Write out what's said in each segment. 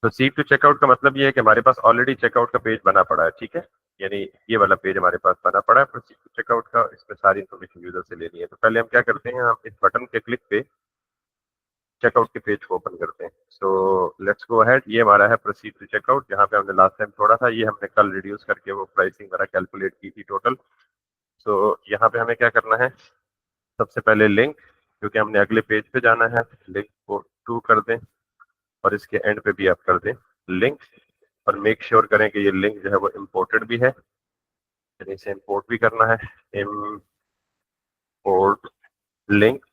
Proceed to checkout का मतलब ये है कि हमारे पास ऑलरेडी चेकआउट का पेज बना पड़ा है, ठीक है। यानी ये वाला पेज हमारे पास बना पड़ा है प्रोसीड टू चेकआउट का, इसमें सारी इन्फॉर्मेशन यूजर से लेनी है। तो पहले हम क्या करते हैं, हम इस बटन के क्लिक पे चेकआउट के पेज को ओपन करते हैं। So let's go ahead. ये हमारा है प्रोसीड टू चेकआउट, जहाँ पे हमने लास्ट टाइम छोड़ा था। ये हमने कल रिड्यूस करके वो प्राइसिंग वगैरह कैलकुलेट की थी टोटल। सो यहाँ पे हमें क्या करना है, सबसे पहले लिंक, क्योंकि हमने अगले पेज पे जाना है, लिंक को टू कर दें और इसके एंड पे भी आप कर दें लिंक, और मेक श्योर करें कि ये लिंक जो है वो इम्पोर्टेड भी है, यानी इसे इम्पोर्ट भी करना है, इम्पोर्ट लिंक।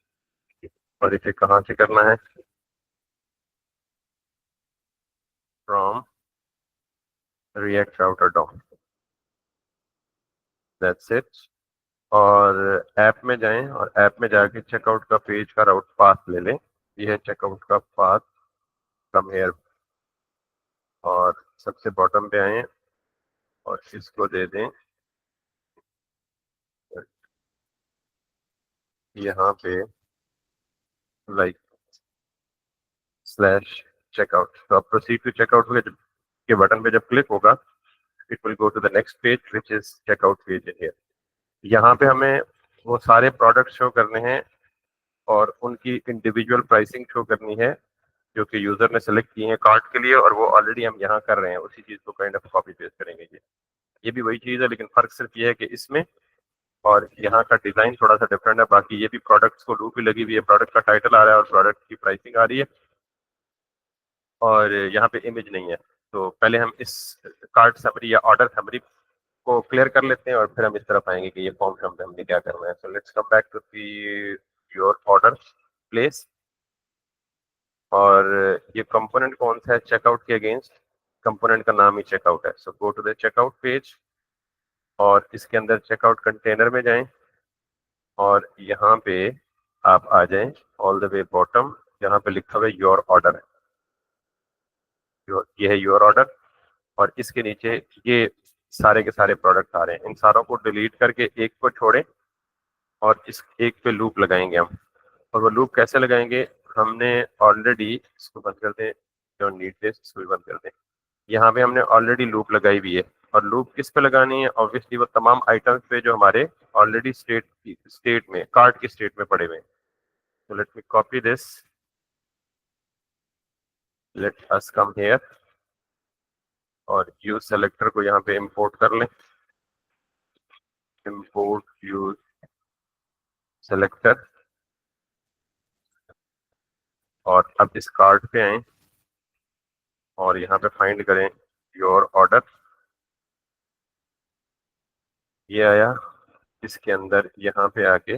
और इसे कहाँ से करना है, from React Router DOM, that's it. और ऐप में जाएं और ऐप में जाके चेकआउट का पेज का राउट पाथ ले लें। ये है चेकआउट का पाथ, कम हेयर, और सबसे बॉटम पे आए और इसको दे दें यहाँ पे लाइक स्लैश चेकआउट। तो अब प्रोसीड टू चेकआउट के बटन पे जब क्लिक होगा, it will go to the next page which is checkout page in here. यहाँ पे हमें वो सारे प्रोडक्ट शो करने हैं और उनकी इंडिविजुअल प्राइसिंग शो करनी है जो कि यूजर ने सेलेक्ट की है कार्ट के लिए, और वो ऑलरेडी हम यहाँ कर रहे हैं, उसी चीज को काइंड ऑफ कॉपी पेस्ट करेंगे। ये भी वही चीज है, लेकिन फर्क सिर्फ ये है कि इसमें और यहाँ का डिजाइन थोड़ा सा डिफरेंट है। बाकी ये भी प्रोडक्ट्स को लूप ही लगी हुई है, प्रोडक्ट का टाइटल आ रहा है और प्रोडक्ट की प्राइसिंग आ रही है, और यहाँ पे इमेज नहीं है। तो पहले हम इस कार्ड समरी या ऑर्डर समरी को क्लियर कर लेते हैं और फिर हम इस तरफ आएंगे कि ये फॉर्म हमने क्या करना है। So let's come back to the your order place, और ये कंपोनेंट कौन सा है चेकआउट के अगेंस्ट, कंपोनेंट का नाम ही चेकआउट है। So go to the checkout page और इसके अंदर चेकआउट कंटेनर में जाएं और यहाँ पे आप आ जाएं ऑल द वे बॉटम, जहाँ पे लिखा हुआ है योर ऑर्डर है। ये है योर ऑर्डर, और इसके नीचे ये सारे के सारे प्रोडक्ट आ रहे हैं। इन सारों को डिलीट करके एक को छोड़ें और इस एक पे लूप लगाएंगे हम। और वो लूप कैसे लगाएंगे, हमने ऑलरेडी इसको बंद कर दें, जो नीड दिस इसको भी बंद कर दें। यहाँ पे हमने ऑलरेडी लूप लगाई हुई है, और लूप किस पे लगानी है, ऑब्वियसली वो तमाम आइटम्स पे जो हमारे ऑलरेडी स्टेट में कार्ड की स्टेट में पड़े हुए हैं। तो let me copy this, let us come here और यूज सेलेक्टर को यहाँ पे इंपोर्ट कर लें, इंपोर्ट यूज सेलेक्टर। और अब इस कार्ड पे आए और यहाँ पे फाइंड करें योर ऑर्डर, ये आया। इसके अंदर यहाँ पे आके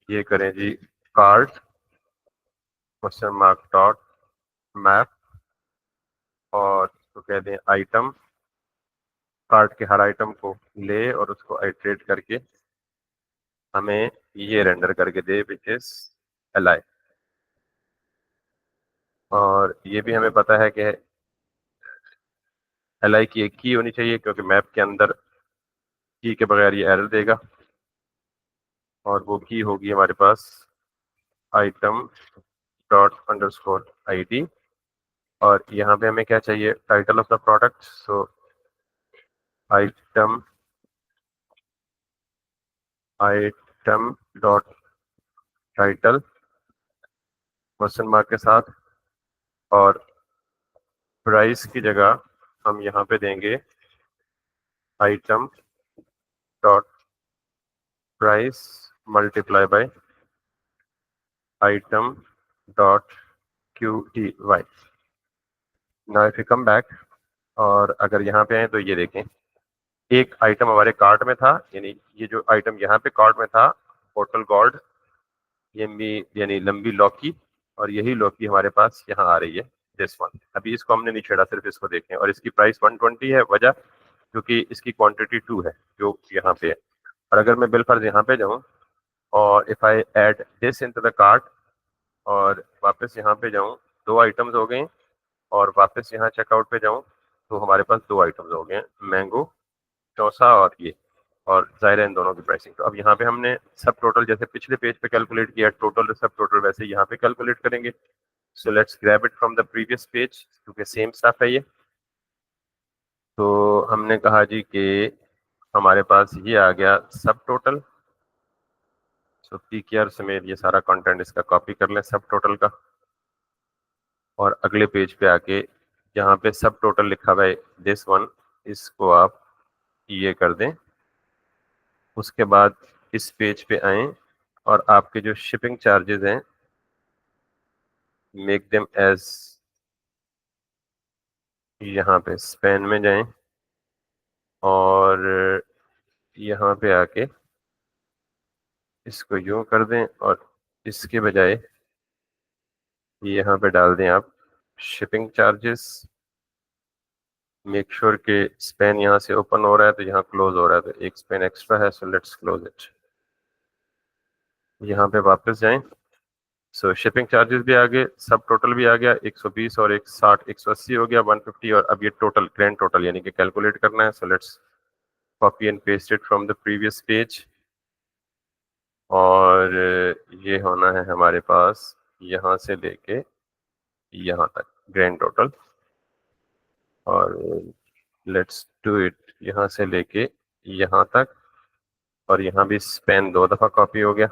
ये करें जी card question mark dot map, और इसको कह दें आइटम। कार्ड के हर आइटम को ले और उसको आइट्रेट करके हमें ये रेंडर करके दे विच इज एल। और ये भी हमें पता है कि एल की एक की होनी चाहिए, क्योंकि मैप के अंदर की के बगैर ये एरर देगा, और वो की होगी हमारे पास आइटम डॉट अंडरस्कोर ID। और यहाँ पे हमें क्या चाहिए, title of the product. So item item dot title question mark के साथ, और प्राइस की जगह हम यहाँ पे देंगे item dot price multiply by item dot QTY। Now if you come back और अगर यहाँ पे आए तो ये देखें, एक आइटम हमारे कार्ट में था, यानी ये जो आइटम यहाँ पे कार्ट में था बोटल गॉर्ड, यानी लंबी लौकी, और यही लौकी हमारे पास यहाँ आ रही है दिस वन। अभी इसको हमने नहीं छेड़ा, सिर्फ इसको देखें, और इसकी प्राइस 120 है। वजह क्योंकि इसकी क्वांटिटी 2 है जो यहाँ पे है। और अगर मैं बिल फर्ज यहाँ पे जाऊँ और if I add this into the cart और वापस यहाँ पे जाऊँ, दो आइटम्स हो गए, और वापस यहाँ चेकआउट पे जाऊँ तो हमारे पास दो आइटम्स हो गए, मैंगो चौसा और ये, और जाहिर है इन दोनों की प्राइसिंग। तो अब यहाँ पे हमने सब टोटल जैसे पिछले पेज पे कैलकुलेट किया टोटल सब टोटल, वैसे यहाँ पे कैलकुलेट करेंगे। So let's grab it from the previous page, क्योंकि सेम स्टफ है ये। तो हमने कहा जी कि हमारे पास ये आ गया सब टोटल। सो पीकेआर समेत ये सारा कंटेंट इसका कॉपी कर लें सब टोटल का, और अगले पेज पे आके जहाँ पे सब टोटल लिखा हुआ है दिस वन, इसको आप ये कर दें। उसके बाद इस पेज पे आए और आपके जो शिपिंग चार्जेस हैं मेक देम एज, यहाँ पे स्पेन में जाएं और यहाँ पे आके इसको यूं कर दें और इसके बजाय यहाँ पे डाल दें आप शिपिंग चार्जेस। मेक श्योर के स्पेन यहाँ से ओपन हो रहा है तो यहाँ क्लोज हो रहा है, तो एक स्पेन एक्स्ट्रा है, सो लेट्स क्लोज इट। यहाँ पे वापस जाएं। सो शिपिंग चार्जेस भी आ गए, सब टोटल भी आ गया, 120 और 160 180 हो गया, 150। और अब ये टोटल ग्रैंड टोटल यानी कि कैलकुलेट करना है। So let's copy and paste it from the previous page, और ये होना है हमारे पास यहाँ से लेके यहाँ तक ग्रैंड टोटल। और लेट्स डू इट यहाँ से लेके यहाँ तक, और यहाँ भी स्पेन 2 दफा कॉपी हो गया।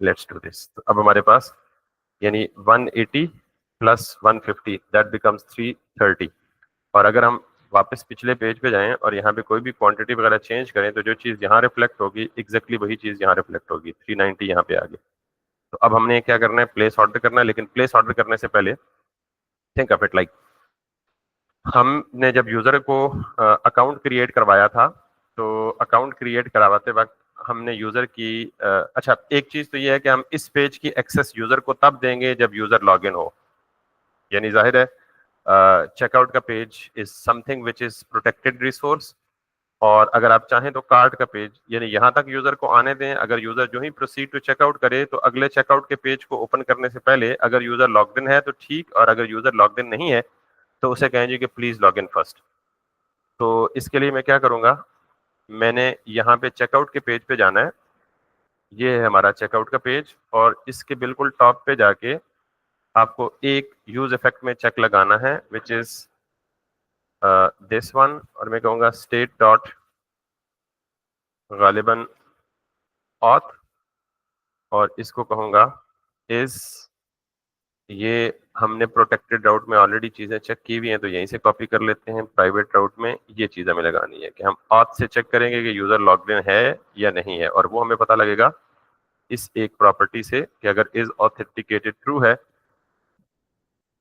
Let's do this. तो अब हमारे पास यानी 180 प्लस 150 दैट बिकम्स 330। और अगर हम वापस पिछले पेज पे जाएं और यहाँ पे कोई भी क्वांटिटी वगैरह चेंज करें तो जो चीज़ यहाँ रिफ्लेक्ट होगी एग्जैक्टली वही चीज़ यहाँ रिफ्लेक्ट होगी, 390 यहाँ पे आ गई। तो अब हमने क्या करना है, प्लेस ऑर्डर करना है। लेकिन प्लेस ऑर्डर करने से पहले थिंक ऑफ इट लाइक, हमने जब यूजर को अकाउंट क्रिएट करवाया था, तो अकाउंट क्रिएट करवाते वक्त हमने यूजर की अच्छा एक चीज तो ये है कि हम इस पेज की एक्सेस यूजर को तब देंगे जब यूजर लॉगिन हो। यानी जाहिर है चेकआउट का page is something which is protected resource, और अगर आप चाहें तो कार्ड का पेज यानी यहाँ तक यूजर को आने दें। अगर यूजर जो ही प्रोसीड टू चेकआउट करे तो अगले चेकआउट के पेज को ओपन करने से पहले अगर यूजर लॉग्ड इन है तो ठीक, और अगर यूजर लॉग्ड इन नहीं है तो उसे कहें जी कि प्लीज लॉग इन फर्स्ट। तो इसके लिए मैं क्या करूंगा, मैंने यहाँ पे चेकआउट के पेज पे जाना है। ये है हमारा चेकआउट का पेज, और इसके बिल्कुल टॉप पे जाके आपको एक यूज इफेक्ट में चेक लगाना है विच इज दिस वन, और मैं कहूँगा स्टेट डॉट गालिबन ऑथ, और इसको कहूँगा इज, ये हमने प्रोटेक्टेड राउट में ऑलरेडी चीजें चेक की हुई हैं तो यहीं से कॉपी कर लेते हैं। प्राइवेट राउट में ये चीज हमें लगानी है कि हम ऑथ से चेक करेंगे कि यूजर लॉग्ड इन है या नहीं है, और वो हमें पता लगेगा इस एक प्रॉपर्टी से कि अगर इज ऑथेंटिकेटेड ट्रू है।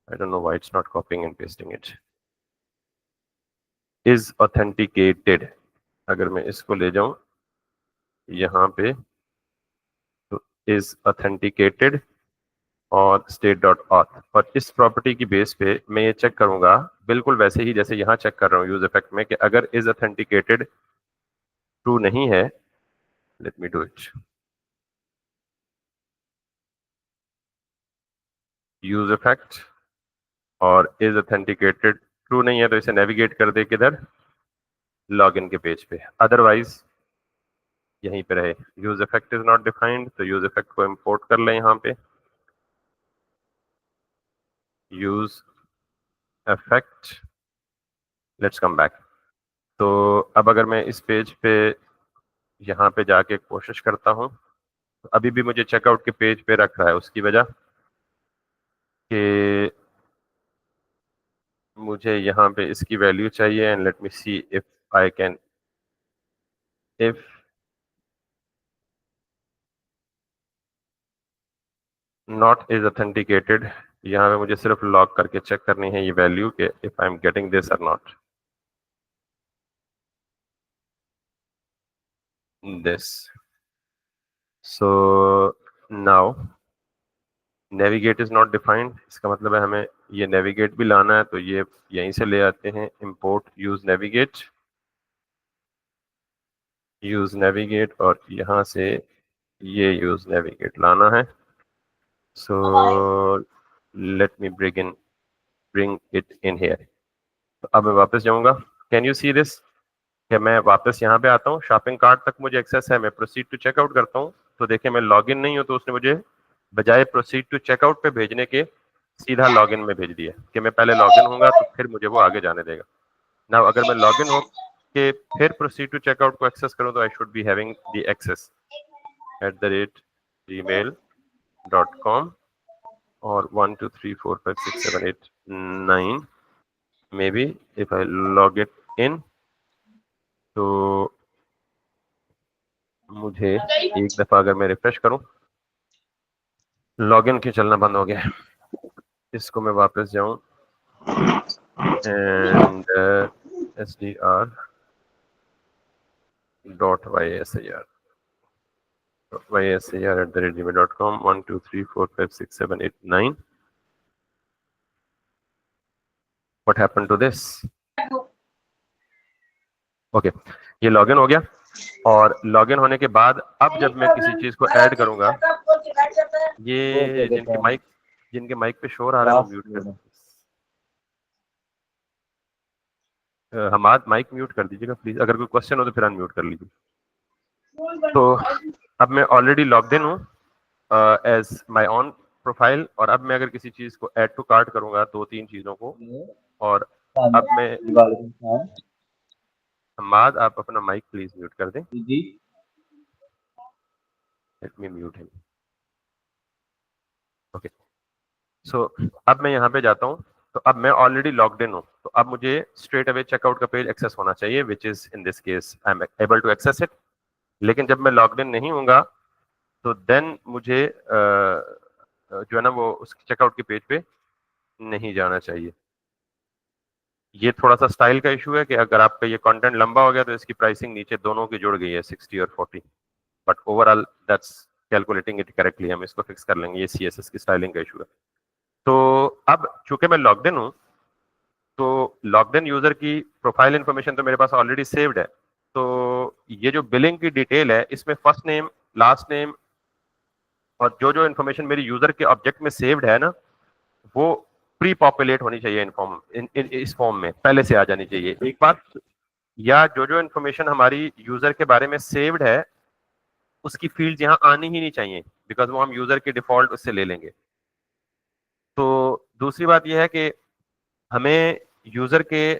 I don't know why it's not copying and pasting it. Is authenticated, अगर मैं इसको ले जाऊं यहाँ पे तो इज ऑथेंटिकेटेड और स्टेट डॉट ऑथ, और इस प्रॉपर्टी की बेस पे मैं ये चेक करूंगा बिल्कुल वैसे ही जैसे यहाँ चेक कर रहा हूँ यूज इफेक्ट में कि अगर इज ऑथेंटिकेटेड ट्रू नहीं है, let me do it, use effect और इज ऑथेंटिकेटेड ट्रू नहीं है तो इसे नेविगेट कर दे किधर, लॉगिन के पेज पे, अदरवाइज यहीं पे रहे। Use effect is not defined, तो यूज इफेक्ट को इंपोर्ट कर लें यहाँ पे, use effect, let's come back. तो अब अगर मैं इस पेज पे यहाँ पे जाके कोशिश करता हूँ तो अभी भी मुझे चेकआउट के पेज पे रख रहा है, उसकी वजह कि मुझे यहाँ पे इसकी वैल्यू चाहिए। And let me see if I can, if not is authenticated, यहाँ पे मुझे सिर्फ लॉग करके चेक करनी है ये वैल्यू के if I am getting this और not this. So now navigate is not defined, इसका मतलब है हमें ये नेविगेट भी लाना है, तो ये यहीं से ले आते हैं, import use navigate, use navigate, और यहाँ से ये यूज नेविगेट लाना है। So let me bring it in here. तो अब मैं वापस जाऊंगा, कैन यू सी दिस, कि मैं वापस यहाँ पे आता हूँ, शॉपिंग कार्ट तक मुझे एक्सेस है, मैं प्रोसीड टू चेकआउट करता हूँ तो देखिए मैं लॉगिन नहीं हूँ तो उसने मुझे बजाय प्रोसीड टू चेकआउट पे भेजने के सीधा लॉगिन में भेज दिया कि मैं पहले लॉगिन होऊंगा तो फिर मुझे वो आगे जाने देगा। ना अगर मैं लॉगिन हो के फिर प्रोसीड टू चेकआउट को एक्सेस करूं तो I should be having the access @gmail.com और 1 2 3 4 5 6 7 8 9 may be if I log it in तो मुझे एक दफा अगर मैं रिफ्रेश करूं लॉगिन क्यों चलना बंद हो गया है। इसको मैं वापस जाऊं and sdr.ysir@gmail.com 1 2 3 4 5 6 7 8 9 what happened to this okay ये लॉगिन हो गया और लॉगिन होने के बाद अब जब मैं किसी चीज को ऐड करूंगा ये जिनके माइक पे शोर आ रहा है वो म्यूट कर हमाद माइक म्यूट कर दीजिएगा प्लीज अगर कोई क्वेश्चन हो तो फिर अनम्यूट कर लीजिए। तो अब मैं ऑलरेडी लॉग्ड इन हूँ एज माय ऑन प्रोफाइल और अब मैं अगर किसी चीज को ऐड टू कार्ट करूंगा 2-3 चीजों को और अब मैं हमाद आप अपना माइक प्लीज म्यूट कर दें। Let me mute him okay so अब मैं यहाँ पे जाता हूँ तो अब मैं ऑलरेडी लॉग्ड इन हूँ तो अब मुझे स्ट्रेट अवे चेकआउट का पेज एक्सेस होना चाहिए which is in this case I am able to access it. लेकिन जब मैं लॉग्ड इन नहीं होऊंगा तो देन मुझे जो है ना वो उस चेकआउट के पेज पे नहीं जाना चाहिए। ये थोड़ा सा स्टाइल का इशू है कि अगर आपका ये कंटेंट लंबा हो गया तो इसकी प्राइसिंग नीचे दोनों की जुड़ गई है 60 और 40 but overall that's calculating it correctly हम इसको फिक्स कर लेंगे। ये CSS की स्टाइलिंग का इशू है। तो अब चूंकि मैं लॉग्ड इन हूँ तो लॉग्ड इन यूजर की प्रोफाइल इन्फॉर्मेशन तो मेरे पास ऑलरेडी सेव्ड है। तो ये जो बिलिंग की डिटेल है इसमें फर्स्ट नेम लास्ट नेम और जो जो इन्फॉर्मेशन मेरी यूजर के ऑब्जेक्ट में सेव्ड है ना वो प्री पॉपुलेट होनी चाहिए इस फॉर्म में पहले से आ जानी चाहिए एक बात या जो जो इन्फॉर्मेशन हमारी यूजर के बारे में सेव्ड है उसकी फील्ड यहाँ आनी ही नहीं चाहिए बिकॉज वो हम यूजर के डिफॉल्ट उससे ले लेंगे। तो दूसरी बात यह है कि हमें यूजर के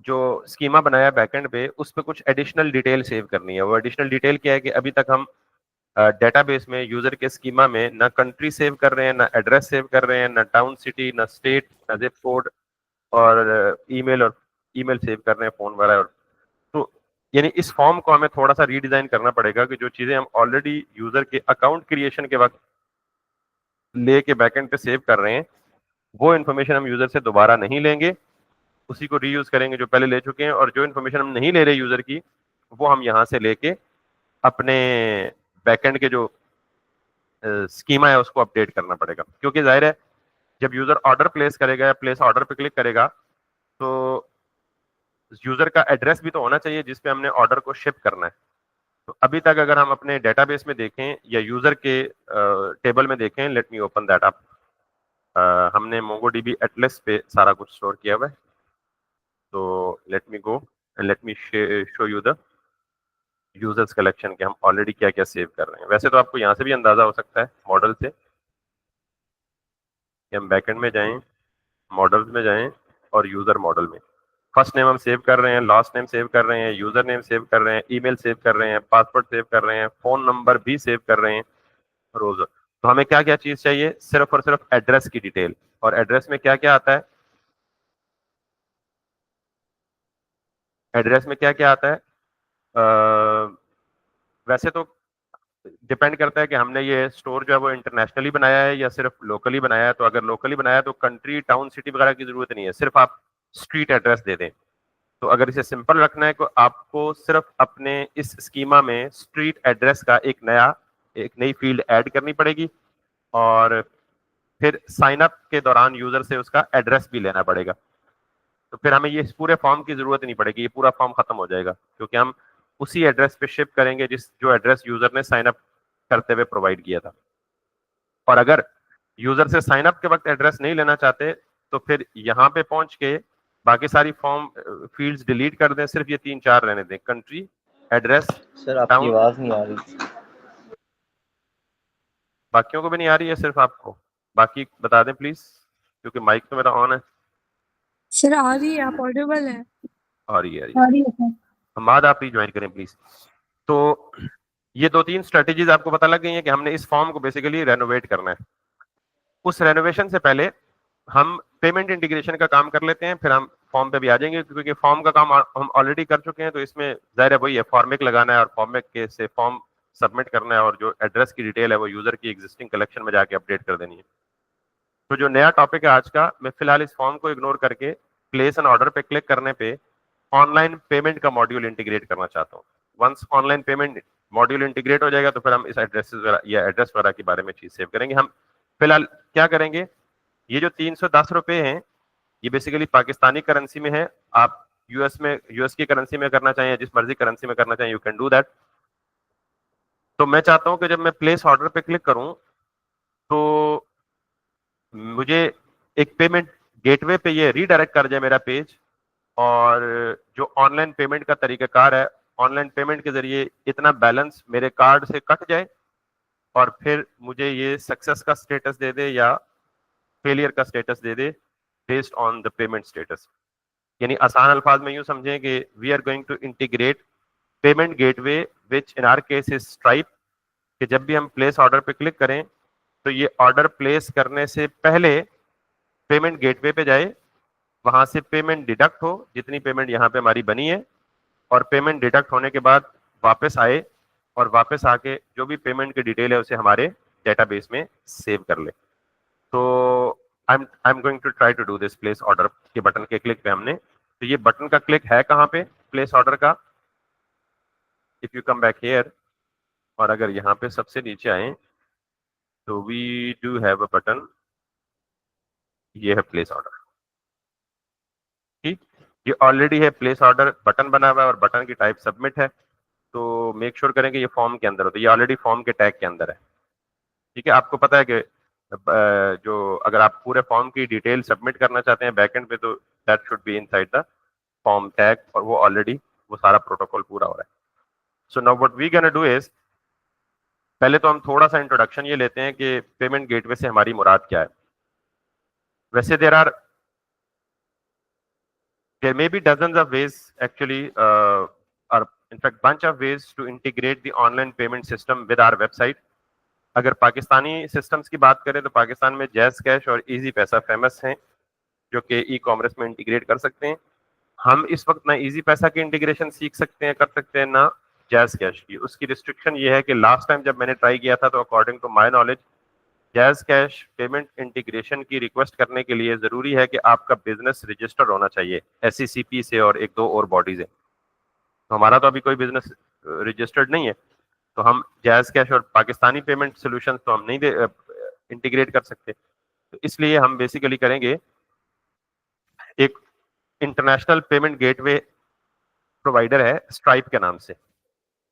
जो स्कीमा बनाया बैकएंड पे उस पर कुछ एडिशनल डिटेल सेव करनी है। वो एडिशनल डिटेल क्या है कि अभी तक हम डेटाबेस में यूजर के स्कीमा में ना कंट्री सेव कर रहे हैं ना एड्रेस सेव कर रहे हैं ना टाउन सिटी ना स्टेट ना जिप कोड और ईमेल सेव कर रहे हैं फोन वगैरह। तो यानी इस फॉर्म को हमें थोड़ा सा रीडिजाइन करना पड़ेगा कि जो चीजें हम ऑलरेडी यूजर के अकाउंट क्रिएशन के वक्त लेके बैकएंड पे सेव कर रहे हैं वो इन्फॉर्मेशन हम यूजर से दोबारा नहीं लेंगे उसी को रीयूज करेंगे जो पहले ले चुके हैं और जो इन्फॉर्मेशन हम नहीं ले रहे यूजर की वो हम यहाँ से लेके अपने बैकएंड के जो स्कीमा है उसको अपडेट करना पड़ेगा। क्योंकि जाहिर है जब यूजर ऑर्डर प्लेस करेगा या प्लेस ऑर्डर पे क्लिक करेगा तो यूजर का एड्रेस भी तो होना चाहिए जिसपे हमने ऑर्डर को शिप करना है। तो अभी तक अगर हम अपने डेटाबेस में देखें या यूजर के टेबल में देखें let me open that up हमने MongoDB एटलस पे सारा कुछ स्टोर किया हुआ है। तो let me go and let me show you the users collection के हम ऑलरेडी क्या क्या सेव कर रहे हैं। वैसे तो आपको यहाँ से भी अंदाजा हो सकता है मॉडल से कि हम बैकएंड में जाएं मॉडल्स में जाएं और यूजर मॉडल में फर्स्ट नेम हम सेव कर रहे हैं लास्ट नेम सेव कर रहे हैं यूजर नेम सेव कर रहे हैं ईमेल सेव कर रहे हैं पासवर्ड सेव कर रहे हैं फोन नंबर भी सेव कर रहे हैं रोज। तो हमें क्या क्या चीज चाहिए सिर्फ और सिर्फ एड्रेस की डिटेल और एड्रेस में क्या क्या आता है एड्रेस में क्या क्या आता है वैसे तो डिपेंड करता है कि हमने ये स्टोर जो है वो इंटरनेशनली बनाया है या सिर्फ लोकली बनाया है। तो अगर लोकली बनाया है तो कंट्री टाउन सिटी वगैरह की जरूरत नहीं है सिर्फ आप स्ट्रीट एड्रेस दे दें। तो अगर इसे सिंपल रखना है तो आपको सिर्फ अपने इस स्कीमा में स्ट्रीट एड्रेस का एक नई फील्ड ऐड करनी पड़ेगी और फिर साइन अप के दौरान यूजर से उसका एड्रेस भी लेना पड़ेगा। तो फिर हमें ये इस पूरे फॉर्म की जरूरत नहीं पड़ेगी ये पूरा फॉर्म खत्म हो जाएगा क्योंकि हम उसी एड्रेस पे शिप करेंगे जो एड्रेस यूजर ने साइन अप करते हुए प्रोवाइड किया था। और अगर यूजर से साइन अप के वक्त एड्रेस नहीं लेना चाहते तो फिर यहाँ पे पहुंच के बाकी सारी फॉर्म फील्ड्स डिलीट कर दें सिर्फ ये 3-4 रहने दें कंट्री एड्रेस सर आपकी आवाज नहीं आ रही। बाकियों को भी नहीं आ रही है सिर्फ आपको बाकी बता दें प्लीज। क्योंकि माइक तो मेरा ऑन है। सर आ रही है, आप ऑडिबल है। आ रही है। हमाद आप ही ज्वाइन करें प्लीज। तो ये 2-3 स्ट्रेटेजीज आपको पता लग गई हैं कि हमने इस फॉर्म को बेसिकली रेनोवेट करना है। उस रेनोवेशन से पहले हम पेमेंट इंटीग्रेशन का काम कर लेते हैं, फिर हम फॉर्म पे भी आ जाएंगे, क्योंकि फॉर्म का काम हम ऑलरेडी कर चुके हैं। तो इसमें जाहिर है वही है, फॉर्मिक लगाना है और फॉर्मिक के से फॉर्म सबमिट करना है, और जो एड्रेस की डिटेल है वो यूजर की एग्जिस्टिंग कलेक्शन में जाके अपडेट कर देनी है। तो जो नया टॉपिक है आज का, मैं फिलहाल इस फॉर्म को इग्नोर करके प्लेस एन ऑर्डर पे क्लिक करने पे ऑनलाइन पेमेंट का मॉड्यूल इंटीग्रेट करना चाहता हूँ। Once online payment module integrate हो जाएगा तो फिर हम इस एड्रेस या एड्रेस वगैरह के बारे में चीज सेव करेंगे। हम फिलहाल क्या करेंगे, ये जो 310 रुपए हैं ये बेसिकली पाकिस्तानी करेंसी में है। आप यूएस की करेंसी में करना चाहें या जिस मर्जी करेंसी में करना चाहें, यू कैन डू दैट। तो मैं चाहता हूं कि जब मैं प्लेस ऑर्डर पे क्लिक करूं तो मुझे एक पेमेंट गेटवे पे ये रीडायरेक्ट कर जाए मेरा पेज, और जो ऑनलाइन पेमेंट का तरीकाकार है, ऑनलाइन पेमेंट के जरिए इतना बैलेंस मेरे कार्ड से कट जाए और फिर मुझे ये सक्सेस का स्टेटस दे दे या फेलियर का स्टेटस दे दे based on the payment status. यानी आसान अल्फाज में यूं समझें कि we are going to integrate payment gateway which in our case is Stripe, कि जब भी हम प्लेस ऑर्डर पे क्लिक करें तो ये ऑर्डर प्लेस करने से पहले पेमेंट गेटवे पे जाए, वहां से पेमेंट डिडक्ट हो जितनी पेमेंट यहाँ पे हमारी बनी है, और पेमेंट डिडक्ट होने के बाद वापस आए और वापस आके जो भी पेमेंट की डिटेल है उसे हमारे डेटाबेस में सेव कर ले। तो I am going to try to do this. Place order के बटन के क्लिक पे हमने, तो ये बटन का क्लिक है कहाँ पे, प्लेस ऑर्डर का। If you come back here, और अगर यहाँ पे सबसे नीचे आए तो we do have a button, ये है प्लेस ऑर्डर। ठीक, ये ऑलरेडी है प्लेस ऑर्डर बटन बना हुआ है और बटन की टाइप सबमिट है। तो मेक श्योर करें कि ये फॉर्म के अंदर हो, तो ये ऑलरेडी फॉर्म के टैग के अंदर है। ठीक है, आपको पता है कि जो अगर आप पूरे फॉर्म की डिटेल सबमिट करना चाहते हैं बैकएंड पे, तो that should be inside the form tag, और वो ऑलरेडी वो सारा प्रोटोकॉल पूरा हो रहा है। So now what we gonna do is, पहले तो हम थोड़ा सा इंट्रोडक्शन ये लेते हैं कि पेमेंट गेटवे से हमारी मुराद क्या है। वैसे there may be dozens of ways actually, or in fact bunch of ways to integrate the online payment system with our website. अगर पाकिस्तानी सिस्टम्स की बात करें तो पाकिस्तान में जैज़ कैश और इजी पैसा फेमस हैं, जो कि ई कॉमर्स में इंटीग्रेट कर सकते हैं। हम इस वक्त ना इजी पैसा की इंटीग्रेशन सीख सकते हैं, कर सकते हैं, ना जैज़ कैश की। उसकी रिस्ट्रिक्शन ये है कि लास्ट टाइम जब मैंने ट्राई किया था तो according to my knowledge JazzCash payment integration की रिक्वेस्ट करने के लिए जरूरी है कि आपका बिजनेस रजिस्टर्ड होना चाहिए SECP से और एक दो और बॉडीज है। तो हमारा तो अभी कोई बिजनेस रजिस्टर्ड नहीं है, तो हम जैज़ कैश और पाकिस्तानी पेमेंट सोल्यूशन तो हम नहीं इंटीग्रेट कर सकते। तो इसलिए हम बेसिकली करेंगे एक इंटरनेशनल पेमेंट गेटवे प्रोवाइडर है स्ट्राइप के नाम से।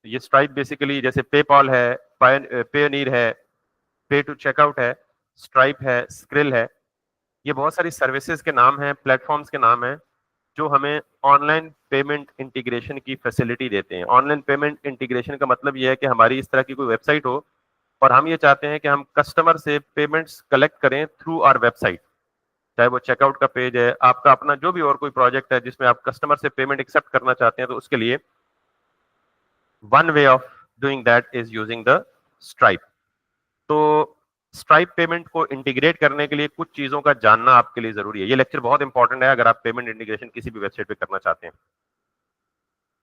ये स्ट्राइप बेसिकली जैसे पेपॉल है, पेयोनीर है, पे टू चेकआउट है, स्ट्राइप है, स्क्रिल है, ये बहुत सारी सर्विसेज के नाम हैं, प्लेटफॉर्म्स के नाम हैं जो हमें ऑनलाइन पेमेंट इंटीग्रेशन की फैसिलिटी देते हैं। ऑनलाइन पेमेंट इंटीग्रेशन का मतलब ये है कि हमारी इस तरह की कोई वेबसाइट हो और हम ये चाहते हैं कि हम कस्टमर से पेमेंट्स कलेक्ट करें थ्रू आवर वेबसाइट, चाहे वो चेकआउट का पेज है, आपका अपना जो भी और कोई प्रोजेक्ट है जिसमें आप कस्टमर से पेमेंट एक्सेप्ट करना चाहते हैं, तो उसके लिए one way of doing that is using the stripe. तो स्ट्राइप पेमेंट को इंटीग्रेट करने के लिए कुछ चीजों का जानना आपके लिए जरूरी है। ये लेक्चर बहुत इंपॉर्टेंट है अगर आप पेमेंट इंटीग्रेशन किसी भी वेबसाइट पे करना चाहते हैं।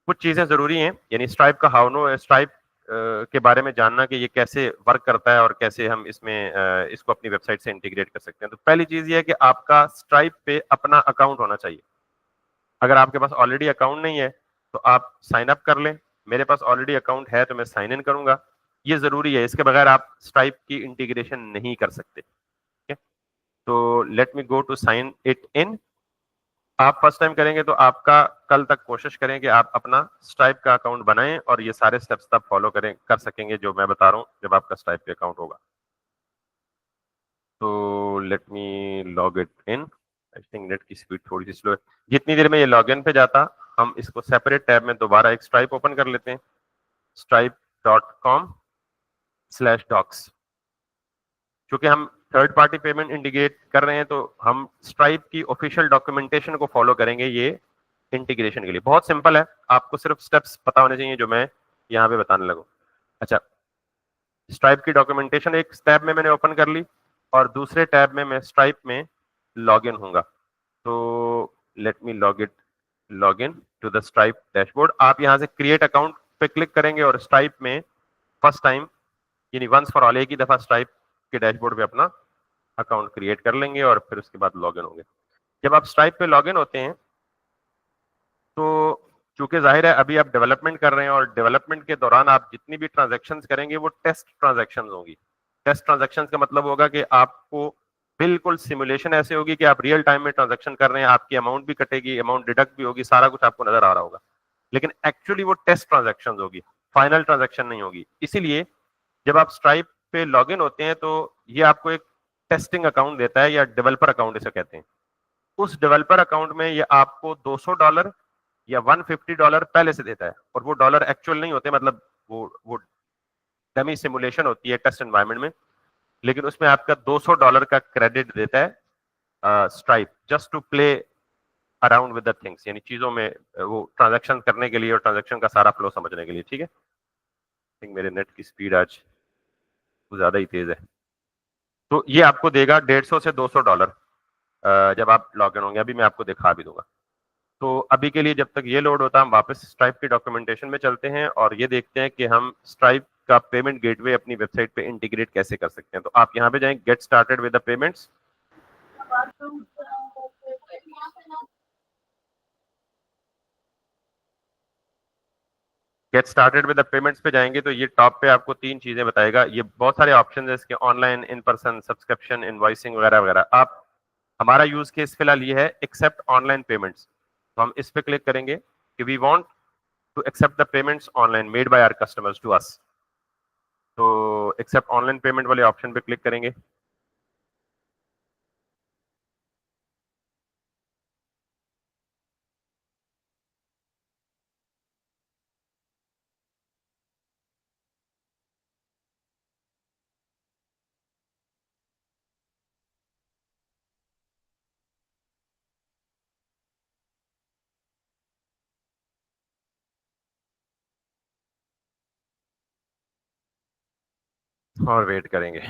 कुछ चीजें जरूरी हैं, यानी स्ट्राइप का हाउ नो, स्ट्राइप के बारे में जानना कि ये कैसे वर्क करता है और कैसे हम इसमें इसको अपनी वेबसाइट से इंटीग्रेट कर सकते हैं। तो पहली चीज ये है कि आपका स्ट्राइप पे अपना अकाउंट होना चाहिए। अगर आपके पास ऑलरेडी अकाउंट नहीं है तो आप साइन अप कर लें। मेरे पास ऑलरेडी अकाउंट है तो मैं साइन इन करूंगा, ये जरूरी है, इसके बगैर आप स्ट्राइप की इंटीग्रेशन नहीं कर सकते। ठीक है, तो let me go to sign it in. आप फर्स्ट टाइम करेंगे तो आपका कल तक कोशिश करें कि आप अपना स्ट्राइप का अकाउंट बनाएं और ये सारे स्टेप्स तब फॉलो कर सकेंगे जो मैं बता रहा हूं जब आपका स्ट्राइप पे अकाउंट होगा। तो let me log it in. I think net की स्पीड थोड़ी सी स्लो है। जितनी देर में ये लॉग इन पे जाता, हम इसको सेपरेट टैब में दोबारा एक स्ट्राइप ओपन कर लेते हैं, stripe.com/docs। चूंकि हम थर्ड पार्टी पेमेंट इंटीग्रेट कर रहे हैं तो हम स्ट्राइप की ऑफिशियल डॉक्यूमेंटेशन को फॉलो करेंगे ये इंटीग्रेशन के लिए। बहुत सिंपल है, आपको सिर्फ स्टेप्स पता होने चाहिए जो मैं यहाँ पे बताने लगूँ। अच्छा, स्ट्राइप की डॉक्यूमेंटेशन एक टैब में मैंने ओपन कर ली और दूसरे टैब में मैं स्ट्राइप में लॉग इन होऊंगा। तो let me log in to the Stripe dashboard. आप यहाँ से क्रिएट अकाउंट पे क्लिक करेंगे और स्ट्राइप में फर्स्ट टाइम यानी वंस फॉर ऑल एक ही दफा स्ट्राइप के डैशबोर्ड पे अपना अकाउंट क्रिएट कर लेंगे और फिर उसके बाद लॉग इन होंगे। जब आप स्ट्राइप पे लॉग इन होते हैं तो चूंकि जाहिर है अभी आप डेवलपमेंट कर रहे हैं और डेवलपमेंट के दौरान आप जितनी भी ट्रांजैक्शंस करेंगे वो टेस्ट ट्रांजैक्शंस होंगी। टेस्ट ट्रांजैक्शंस का मतलब होगा कि आपको बिल्कुल सिमुलेशन ऐसे होगी कि आप रियल टाइम में ट्रांजैक्शन कर रहे हैं, आपकी अमाउंट भी कटेगी, अमाउंट डिडक्ट भी होगी, सारा कुछ आपको नजर आ रहा होगा, लेकिन एक्चुअली वो टेस्ट ट्रांजैक्शंस होगी, फाइनल ट्रांजैक्शन नहीं होगी। इसीलिए जब आप स्ट्राइप पे लॉग इन होते हैं तो ये आपको एक टेस्टिंग अकाउंट देता है या डेवलपर अकाउंट इसे कहते हैं। उस डेवलपर अकाउंट में ये आपको $200 या $150 पहले से देता है और वो डॉलर एक्चुअल नहीं होते, मतलब वो डमी सिमुलेशन होती है टेस्ट एनवायरनमेंट में, लेकिन उसमें आपका $200 का क्रेडिट देता है Stripe just to play around with the things, यानी चीजों में वो ट्रांजैक्शन करने के लिए और ट्रांजैक्शन का सारा फ्लो समझने के लिए। ठीक है, थिंक मेरे नेट की स्पीड आज कुछ ज्यादा ही तेज है। तो ये आपको देगा $150 से $200 जब आप लॉग इन होंगे। अभी मैं आपको दिखा भी दूंगा। तो अभी के लिए जब तक ये लोड होता है हम वापस स्ट्राइप की डॉक्यूमेंटेशन में चलते हैं और ये देखते हैं कि हम स्ट्राइप का पेमेंट गेटवे अपनी वेबसाइट पे इंटीग्रेट कैसे कर सकते हैं। तो आप यहाँ पे जाएं, get started with the payments. Get started with the payments पे जाएंगे तो ये टॉप पे आपको तीन चीजें बताएगा। ये बहुत सारे ऑप्शन है इसके, online, in person, subscription, invoicing वगैरह वगैरह। आप हमारा यूज केस फिलहाल ये है एक्सेप्ट ऑनलाइन पेमेंट्स, तो हम इस पे क्लिक करेंगे कि we want to accept the payments online made by our customers to us. तो एक्सेप्ट ऑनलाइन पेमेंट वाले ऑप्शन पे क्लिक करेंगे। और वेट करेंगे।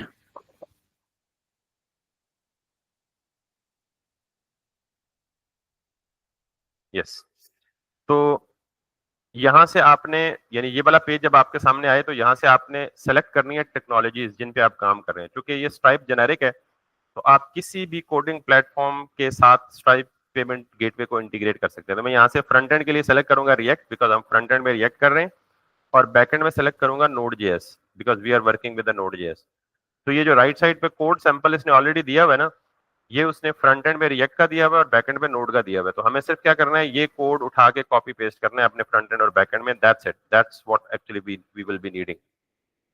यस, तो यहां से आपने यानी ये वाला पेज जब आपके सामने आए तो यहां से आपने सेलेक्ट करनी है टेक्नोलॉजीज जिन पे आप काम कर रहे हैं। क्योंकि ये स्ट्राइप जेनेरिक है तो आप किसी भी कोडिंग प्लेटफॉर्म के साथ स्ट्राइप पेमेंट गेटवे को इंटीग्रेट कर सकते हैं। तो मैं यहाँ से फ्रंट एंड के लिए सेलेक्ट करूंगा रिएक्ट, बिकॉज हम फ्रंट एंड में रिएक्ट कर रहे हैं, और बैक एंड में सेलेक्ट करूंगा Node JS because we are working with the Node JS. तो ये जो राइट साइड पे कोड सैंपल इसने ऑलरेडी दिया हुआ है ना, ये उसने फ्रंट एंड में रिएक्ट का दिया हुआ है और बैक एंड में नोड का दिया हुआ है। तो हमें सिर्फ क्या करना है, ये कोड उठा के कॉपी पेस्ट करना है अपने फ्रंट एंड और बैक एंड में। That's it, that's what actually we will be needing.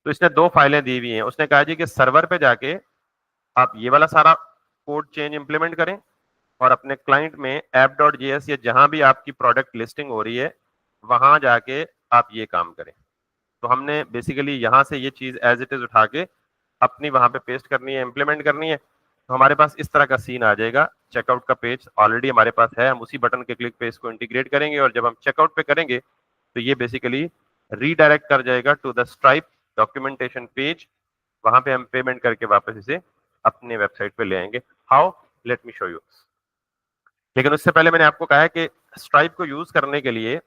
तो इसने दो फाइलें दी हुई हैं। उसने कहा जी कि सर्वर पे जाके आप ये वाला सारा कोड चेंज इंप्लीमेंट करें और अपने क्लाइंट में app.js या जहां भी आपकी प्रोडक्ट लिस्टिंग हो रही है वहां जाके आप ये काम करें। तो हमने बेसिकली यहाँ से ये चीज एज इट इज उठा के अपनी वहां पे पेस्ट करनी है, इंप्लीमेंट करनी है। तो हमारे पास इस तरह का सीन आ जाएगा। चेकआउट का पेज ऑलरेडी हमारे पास है, हम उसी बटन के क्लिक पे इसको इंटीग्रेट करेंगे और जब हम चेकआउट पे करेंगे तो ये बेसिकली रीडायरेक्ट कर जाएगा to the Stripe documentation page. वहां पे हम पेमेंट करके वापस इसे अपने वेबसाइट पे ले आएंगे। How, let me show you. लेकिन उससे पहले मैंने आपको कहा है कि स्ट्राइप को यूज करने के लिए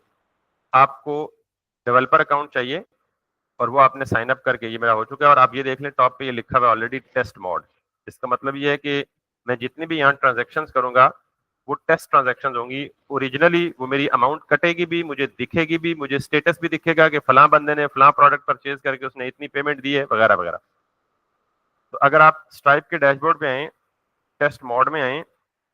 आपको डेवलपर अकाउंट चाहिए और वो आपने साइन अप करके, ये मेरा हो चुका है। और आप ये देख लें टॉप पे ये लिखा हुआ है ऑलरेडी टेस्ट मोड। इसका मतलब ये है कि मैं जितनी भी यहाँ ट्रांजेक्शन्स करूंगा वो टेस्ट ट्रांजेक्शन्स होंगी। ओरिजिनली वो मेरी अमाउंट कटेगी भी, मुझे दिखेगी भी, मुझे स्टेटस भी दिखेगा कि फलां बंदे ने फलां प्रोडक्ट परचेज करके उसने इतनी पेमेंट दी है वगैरह वगैरह। तो अगर आप स्ट्राइप के डैशबोर्ड पे आए, टेस्ट मोड में आए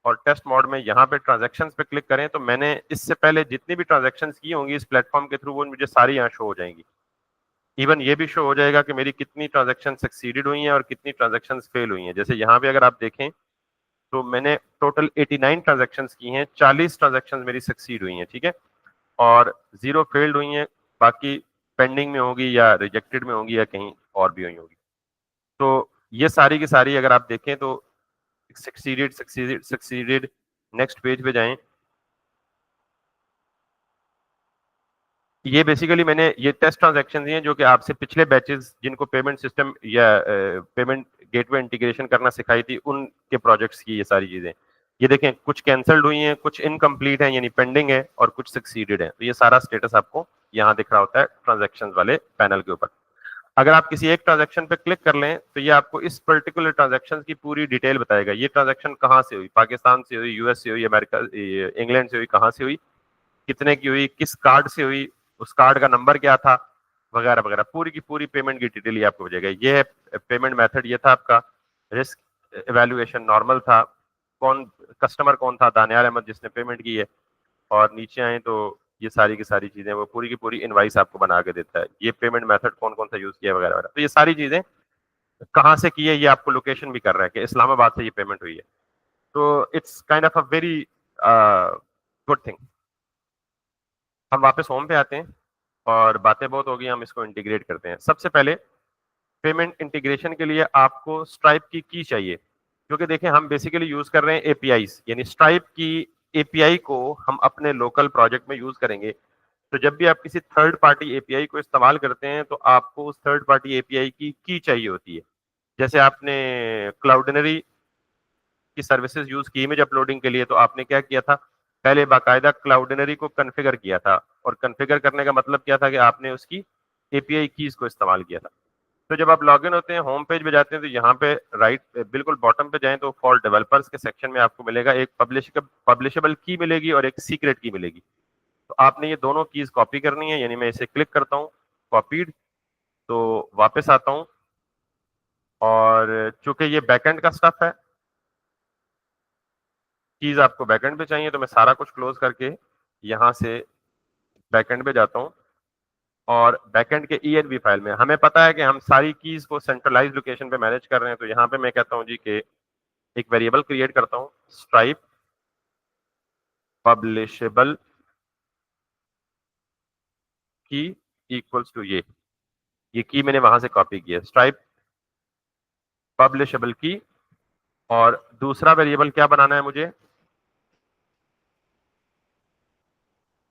और टेस्ट मोड में यहाँ पे ट्रांजेक्शन्स पे क्लिक करें तो मैंने इससे पहले जितनी भी ट्रांजेक्शन्स की होंगी इस प्लेटफॉर्म के थ्रू वो मुझे सारी यहाँ शो हो जाएंगी। इवन ये भी शो हो जाएगा कि मेरी कितनी ट्रांजैक्शन सक्सीडेड हुई हैं और कितनी ट्रांजैक्शन फेल हुई हैं। जैसे यहाँ पे अगर आप देखें तो मैंने टोटल 89 ट्रांजैक्शन की हैं, 40 ट्रांजैक्शन मेरी सक्सीड हुई हैं, ठीक है, और 0 फेल्ड हुई हैं, बाकी पेंडिंग में होगी या रिजेक्टेड में होंगी या कहीं और भी हुई होगी। तो ये सारी की सारी अगर आप देखें तो सक्सीडेड नेक्स्ट पेज पे जाएं। ये बेसिकली मैंने ये टेस्ट ट्रांजैक्शन दिए हैं जो कि आपसे पिछले बैचेस जिनको पेमेंट सिस्टम या पेमेंट गेटवे इंटीग्रेशन करना सिखाई थी उनके प्रोजेक्ट्स की ये सारी चीजें। ये देखें कुछ कैंसल्ड हुई हैं, कुछ इनकम्प्लीट हैं यानी पेंडिंग है, और कुछ सक्सीडेड है। तो ये सारा स्टेटस आपको यहाँ दिख रहा होता है ट्रांजैक्शन वाले पैनल के ऊपर। अगर आप किसी एक ट्रांजैक्शन पे क्लिक कर लें तो ये आपको इस पर्टिकुलर ट्रांजैक्शन की पूरी डिटेल बताएगा। ये ट्रांजैक्शन कहाँ से हुई, पाकिस्तान से हुई, यूएस से हुई, अमेरिका, इंग्लैंड से हुई, कहाँ से हुई, कितने की हुई, किस कार्ड से हुई, उस कार्ड का नंबर क्या था, वगैरह वगैरह पूरी की पूरी पेमेंट की डिटेल ये आपको भेजेगा। ये है पेमेंट मेथड, ये था आपका रिस्क एवेल्युएशन नॉर्मल था, कौन कस्टमर कौन था, दानियाल अहमद जिसने पेमेंट की है। और नीचे आए तो ये सारी की सारी चीजें वो पूरी की पूरी इनवाइस आपको बना के देता है, ये पेमेंट मेथड कौन कौन सा यूज किया वगैरह वगैरह। तो ये सारी चीजें कहाँ से की है ये आपको लोकेशन भी कर रहा है कि इस्लामाबाद से ये पेमेंट हुई है। तो it's kind of a very good thing. हम वापस होम पे आते हैं और बातें बहुत हो गई, हम इसको इंटीग्रेट करते हैं। सबसे पहले पेमेंट इंटीग्रेशन के लिए आपको स्ट्राइप की चाहिए, क्योंकि देखें हम बेसिकली यूज कर रहे हैं एपीआईज, यानी स्ट्राइप की एपीआई को हम अपने लोकल प्रोजेक्ट में यूज करेंगे। तो जब भी आप किसी थर्ड पार्टी एपीआई को इस्तेमाल करते हैं तो आपको उस थर्ड पार्टी एपीआई की चाहिए होती है। जैसे आपने क्लाउडनरी की सर्विसेज यूज की इमेज अपलोडिंग के लिए, तो आपने क्या किया था, पहले बाकायदा क्लाउडनरी को कॉन्फ़िगर किया था, और कॉन्फ़िगर करने का मतलब क्या था कि आपने उसकी एपीआई कीज को इस्तेमाल किया था। तो जब आप लॉगिन होते हैं, होम पेज पे जाते हैं, तो यहाँ पे राइट बिल्कुल बॉटम पे जाएं तो फॉर डेवलपर्स के सेक्शन में आपको मिलेगा एक पब्लिशेबल की मिलेगी और एक सीक्रेट की मिलेगी। तो आपने ये दोनों कीज कॉपी करनी है, यानी मैं इसे क्लिक करता हूँ कॉपीड, तो वापस आता हूँ, और चूंकि ये बैकएंड का स्टफ है, कीज आपको बैकएंड पे चाहिए, तो मैं सारा कुछ क्लोज करके यहाँ से बैकएंड पे जाता हूँ। और बैकएंड के ENV फाइल में हमें पता है कि हम सारी कीज को सेंट्रलाइज लोकेशन पे मैनेज कर रहे हैं, तो यहाँ पे मैं कहता हूँ जी कि एक वेरिएबल क्रिएट करता हूँ, स्ट्राइप पब्लिशेबल की इक्वल्स टू ये की मैंने वहां से कॉपी किया, स्ट्राइप पब्लिशेबल की। और दूसरा वेरिएबल क्या बनाना है मुझे,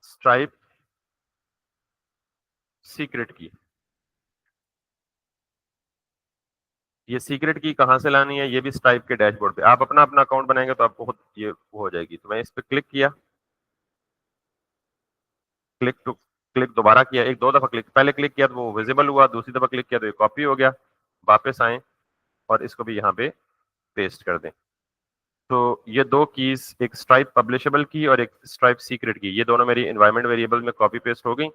स्ट्राइप सीक्रेट की। ये सीक्रेट की कहां से लानी है, ये भी स्ट्राइप के डैशबोर्ड पे। आप अपना अपना अकाउंट बनाएंगे तो आपको खुद ये हो जाएगी। तो मैं इस पे क्लिक किया, क्लिक दोबारा किया, एक दो दफा क्लिक, पहले क्लिक किया तो वो विजिबल हुआ, दूसरी दफा क्लिक किया तो ये कॉपी हो गया। वापस आए और इसको भी यहाँ पे पेस्ट कर दें। तो ये दो कीज, एक स्ट्राइप पब्लिशेबल की और एक स्ट्राइप सीक्रेट की, ये दोनों मेरी एनवायरनमेंट वेरिएबल में कॉपी पेस्ट हो गई।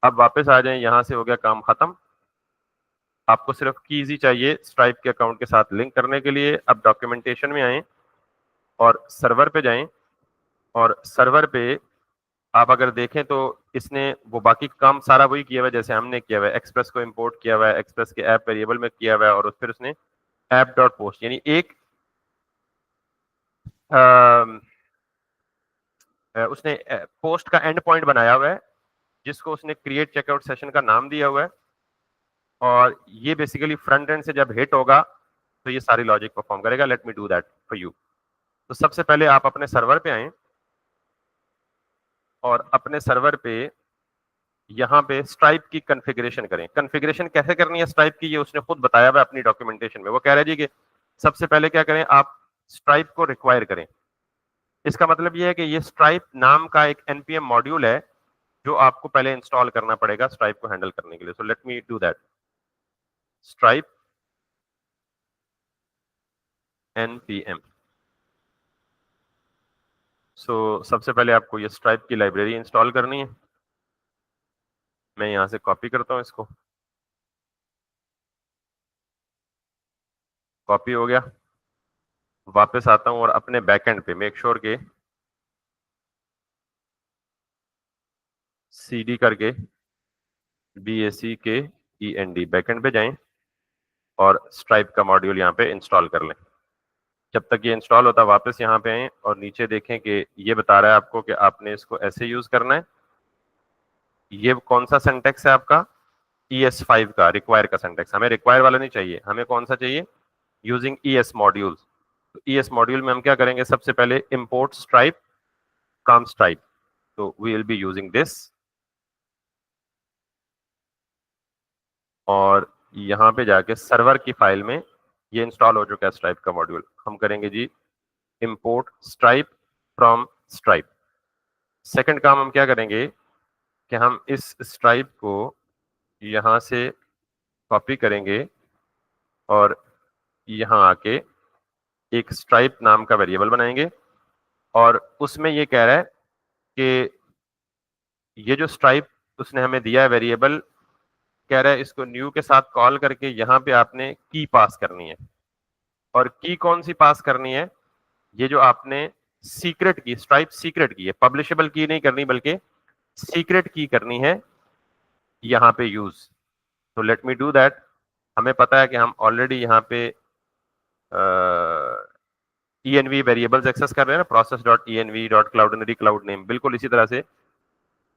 अब वापस आ जाएं, यहाँ से हो गया काम खत्म। आपको सिर्फ कीज ही चाहिए स्ट्राइप के अकाउंट के साथ लिंक करने के लिए। अब डॉक्यूमेंटेशन में आए और सर्वर पे जाएं, और सर्वर पे आप अगर देखें तो इसने वो बाकी काम सारा वही किया हुआ है जैसे हमने किया हुआ है। एक्सप्रेस को इंपोर्ट किया हुआ है, एक्सप्रेस के ऐप वेरिएबल में किया हुआ है, और फिर उसने ऐप डॉट पोस्ट यानी एक उसने पोस्ट का एंड पॉइंट बनाया हुआ है जिसको उसने क्रिएट चेकआउट सेशन का नाम दिया हुआ है। और ये बेसिकली फ्रंट एंड से जब हिट होगा तो ये सारी लॉजिक परफॉर्म करेगा। Late me do that for you. तो सबसे पहले आप अपने सर्वर पे आए और अपने सर्वर पे यहाँ पे स्ट्राइप की कॉन्फ़िगरेशन करें। कॉन्फ़िगरेशन कैसे करनी है स्ट्राइप की, ये उसने खुद बताया हुआ है अपनी डॉक्यूमेंटेशन में। वो कह रहा है जी कि सबसे पहले क्या करें, आप स्ट्राइप को रिक्वायर करें। इसका मतलब ये है कि ये स्ट्राइप नाम का एक npm मॉड्यूल है जो आपको पहले इंस्टॉल करना पड़ेगा स्ट्राइप को हैंडल करने के लिए। सो let me do that, stripe npm। सो सबसे पहले आपको ये स्ट्राइप की लाइब्रेरी इंस्टॉल करनी है। मैं यहाँ से कॉपी करता हूँ, इसको कॉपी हो गया। वापस आता हूँ और अपने बैकएंड पे मेक श्योर के cd करके BACKEND बैकएंड पे जाएं और स्ट्राइप का मॉड्यूल यहाँ पे इंस्टॉल कर लें। जब तक ये इंस्टॉल होता वापस यहाँ पे आए और नीचे देखें कि ये बता रहा है आपको कि आपने इसको ऐसे यूज करना है। ये कौन सा सिंटैक्स है आपका, ES5 का रिक्वायर का सिंटैक्स, हमें रिक्वायर वाला नहीं चाहिए, हमें कौन सा चाहिए, यूजिंग ES मॉड्यूल्स। तो ES मॉड्यूल में हम क्या करेंगे, सबसे पहले इंपोर्ट स्ट्राइप फ्रॉम स्ट्राइप, तो we will be using this, और यहाँ पे जाके सर्वर की फाइल में ये इंस्टॉल हो चुका है स्ट्राइप का मॉड्यूल, हम करेंगे जी import Stripe from Stripe. Second काम हम क्या करेंगे कि हम इस स्ट्राइप को यहाँ से कॉपी करेंगे और यहाँ आके एक स्ट्राइप नाम का वेरिएबल बनाएंगे, और उसमें ये कह रहा है कि ये जो स्ट्राइप उसने हमें दिया है वेरिएबल, कह रहा है इसको न्यू के साथ कॉल करके यहाँ पे आपने की पास करनी है, और की कौन सी पास करनी है, ये जो आपने सीक्रेट की, स्ट्राइप सीक्रेट की है, पब्लिशेबल की नहीं करनी बल्कि सीक्रेट की करनी है यहाँ पे यूज। तो लेट मी डू दैट। हमें पता है कि हम ऑलरेडी यहाँ पे env वेरिएबल्स एक्सेस कर रहे हैं ना, process.env.cloudinary cloud name, बिल्कुल इसी तरह से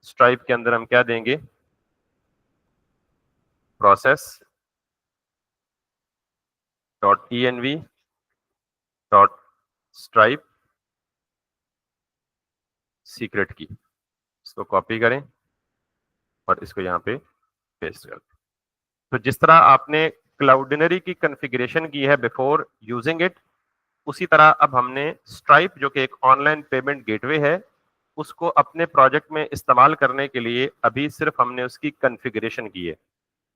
स्ट्राइप के अंदर हम क्या देंगे, process.env.stripe सीक्रेट की, इसको कॉपी करें और इसको यहाँ पे पेस्ट कर दें। तो जिस तरह आपने क्लाउडिनरी की कॉन्फ़िगरेशन की है बिफोर यूजिंग इट, उसी तरह अब हमने स्ट्राइप जो कि एक ऑनलाइन पेमेंट गेटवे है, उसको अपने प्रोजेक्ट में इस्तेमाल करने के लिए अभी सिर्फ हमने उसकी कॉन्फ़िगरेशन की है,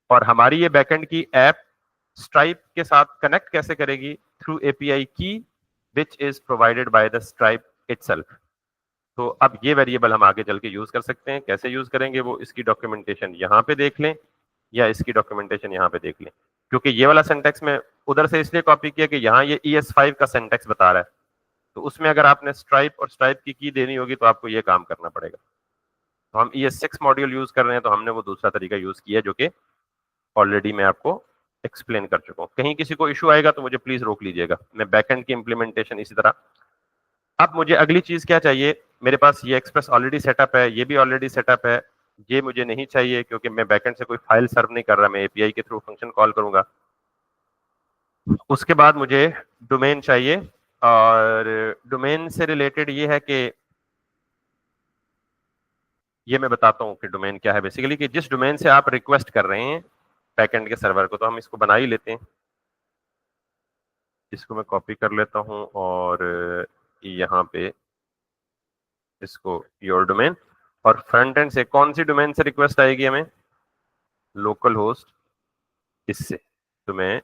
और हमारी ये बैकएंड की ऐप स्ट्राइप के साथ कनेक्ट कैसे करेगी, थ्रू एपीआई की which is provided by the stripe itself. तो अब ये वेरिएबल हम आगे चल के यूज कर सकते हैं, कैसे यूज करेंगे वो इसकी डॉक्यूमेंटेशन यहाँ पे देख लें या इसकी डॉक्यूमेंटेशन यहाँ पे देख लें, क्योंकि ये वाला सिंटैक्स में उधर से इसलिए कॉपी किया कि यहाँ ये ES5 का सिंटैक्स बता रहा है, तो उसमें अगर आपने स्ट्राइप और स्ट्राइप की देनी होगी तो आपको ये काम करना पड़ेगा। तो हम ES6 मॉड्यूल यूज कर रहे हैं, तो हमने वो दूसरा तरीका यूज किया जो कि ऑलरेडी मैं आपको एक्सप्लेन कर चुका हूँ। कहीं किसी को इशू आएगा तो मुझे प्लीज रोक लीजिएगा, मैं बैकएंड की इंप्लीमेंटेशन इसी तरह। अब मुझे अगली चीज क्या चाहिए, मेरे पास ये एक्सप्रेस ऑलरेडी सेटअप है, ये भी ऑलरेडी सेटअप है, ये मुझे नहीं चाहिए क्योंकि मैं बैकएंड से कोई फाइल सर्व नहीं कर रहा, मैं एपीआई के थ्रू फंक्शन कॉल करूंगा। उसके बाद मुझे डोमेन चाहिए, और डोमेन से रिलेटेड ये है कि ये मैं बताता हूँ कि डोमेन क्या है बेसिकली, कि जिस डोमेन से आप रिक्वेस्ट कर रहे हैं बैकएंड के सर्वर को, तो हम इसको बना ही लेते हैं। इसको मैं कॉपी कर लेता हूँ और यहाँ पे इसको योर डोमेन, और फ्रंट एंड से कौन सी डोमेन से रिक्वेस्ट आएगी हमें, लोकल होस्ट, इससे तो मैं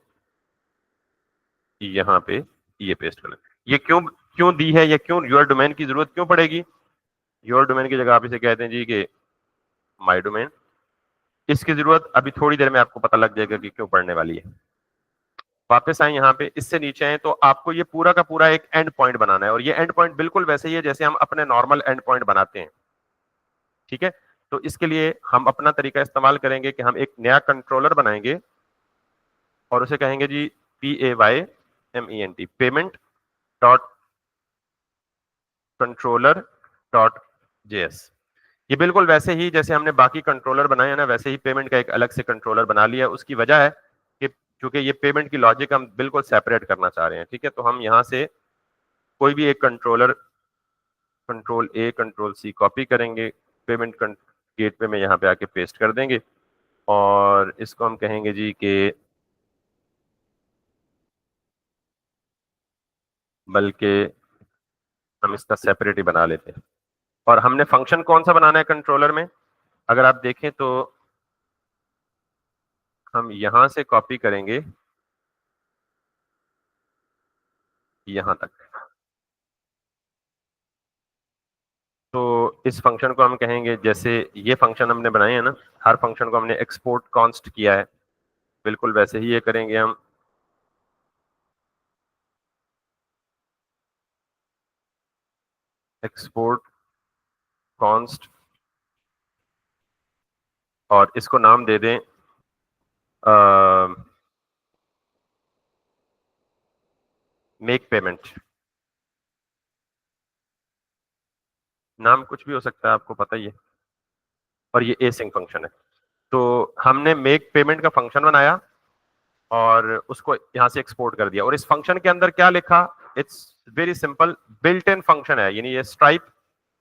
यहाँ पे ये पेस्ट कर लेता। ये क्यों क्यों दी है, या क्यों योर डोमेन की जरूरत क्यों पड़ेगी, योर डोमेन की जगह आप इसे कहते हैं जी कि माय डोमेन। इसकी जरूरत अभी थोड़ी देर में आपको पता लग जाएगा कि क्यों पड़ने वाली है। वापस आए यहाँ पे, इससे नीचे आए तो आपको ये पूरा का पूरा एक एंड पॉइंट बनाना है, और ये एंड पॉइंट बिल्कुल वैसे ही है जैसे हम अपने नॉर्मल एंड पॉइंट बनाते हैं, ठीक है। तो इसके लिए हम अपना तरीका इस्तेमाल करेंगे कि हम एक नया कंट्रोलर बनाएंगे और उसे कहेंगे जी PAYMENT, payment dot controller dot JS। ये बिल्कुल वैसे ही जैसे हमने बाकी कंट्रोलर बनाए हैं ना, वैसे ही पेमेंट का एक अलग से कंट्रोलर बना लिया। उसकी वजह है कि चूंकि ये पेमेंट की लॉजिक हम बिल्कुल सेपरेट करना चाह रहे हैं, ठीक है। तो हम यहाँ से कोई भी एक controller, control A control C copy करेंगे, पेमेंट गेटवे में यहाँ पे आके पेस्ट कर देंगे, और इसको हम कहेंगे जी कि बल्कि हम इसका सेपरेट ही बना लेते हैं। और हमने फंक्शन कौन सा बनाना है कंट्रोलर में, अगर आप देखें तो हम यहां से कॉपी करेंगे यहां तक। तो इस फंक्शन को हम कहेंगे, जैसे ये फंक्शन हमने बनाए हैं ना, हर फंक्शन को हमने एक्सपोर्ट कॉन्स्ट किया है, बिल्कुल वैसे ही ये करेंगे हम। एक्सपोर्ट कॉन्स्ट, और इसको नाम दे दें मेक पेमेंट। नाम कुछ भी हो सकता है, आपको पता ही है। और ये एसिंक फंक्शन है। तो हमने मेक पेमेंट का फंक्शन बनाया और उसको यहां से एक्सपोर्ट कर दिया, और इस फंक्शन के अंदर क्या लिखा, it's very simple, built in function है, यानी ये स्ट्राइप।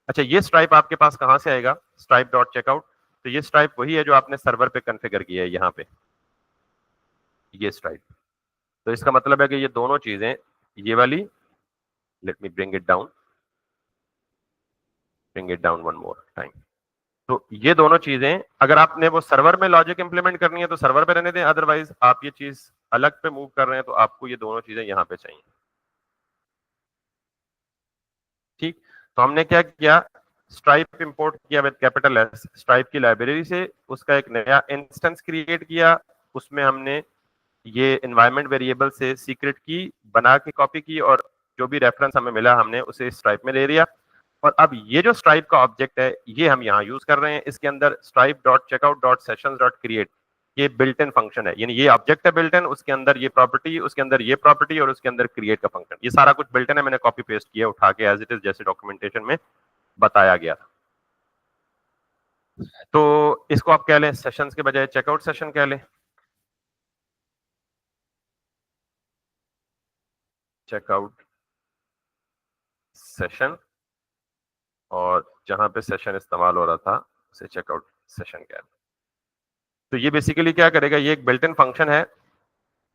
अच्छा, ये स्ट्राइप आपके पास कहां से आएगा, स्ट्राइप डॉट चेकआउट। तो ये स्ट्राइप वही है जो आपने सर्वर पे कॉन्फ़िगर किया है यहाँ पे, ये स्ट्राइप। तो इसका मतलब है कि ये दोनों चीजें, ये वाली, late me bring it down one more time. तो ये दोनों चीजें अगर आपने वो सर्वर में लॉजिक इंप्लीमेंट करनी है तो सर्वर पे रहने दें, अदरवाइज आप ये चीज अलग पे मूव कर रहे हैं तो आपको ये दोनों चीजें यहाँ पे चाहिए। ठीक, तो हमने क्या किया, स्ट्राइप इंपोर्ट किया विद कैपिटल एस, स्ट्राइप की लाइब्रेरी से उसका एक नया इंस्टेंस क्रिएट किया, उसमें हमने ये एनवायरनमेंट वेरिएबल से सीक्रेट की बना के कॉपी की, और जो भी रेफरेंस हमें मिला हमने उसे स्ट्राइप में ले लिया। और अब ये जो स्ट्राइप का ऑब्जेक्ट है ये हम यहाँ यूज कर रहे हैं, इसके अंदर Stripe dot checkout dot sessions dot create, ये बिल्ट इन फंक्शन है, यानी ये ऑब्जेक्ट है बिल्ट इन, उसके अंदर ये प्रॉपर्टी, उसके अंदर ये प्रॉपर्टी, और उसके अंदर क्रिएट का फंक्शन, ये सारा कुछ बिल्ट इन है। मैंने कॉपी पेस्ट किया उठा के एज इट इज, जैसे डॉक्यूमेंटेशन में बताया गया था। तो इसको आप कह लें सेशंस के बजाय चेकआउट सेशन कह लें, चेकआउट सेशन, और जहां पे सेशन इस्तेमाल हो रहा था उसे चेकआउट सेशन कह लें। तो ये बेसिकली क्या करेगा, ये एक बिल्ट इन फंक्शन है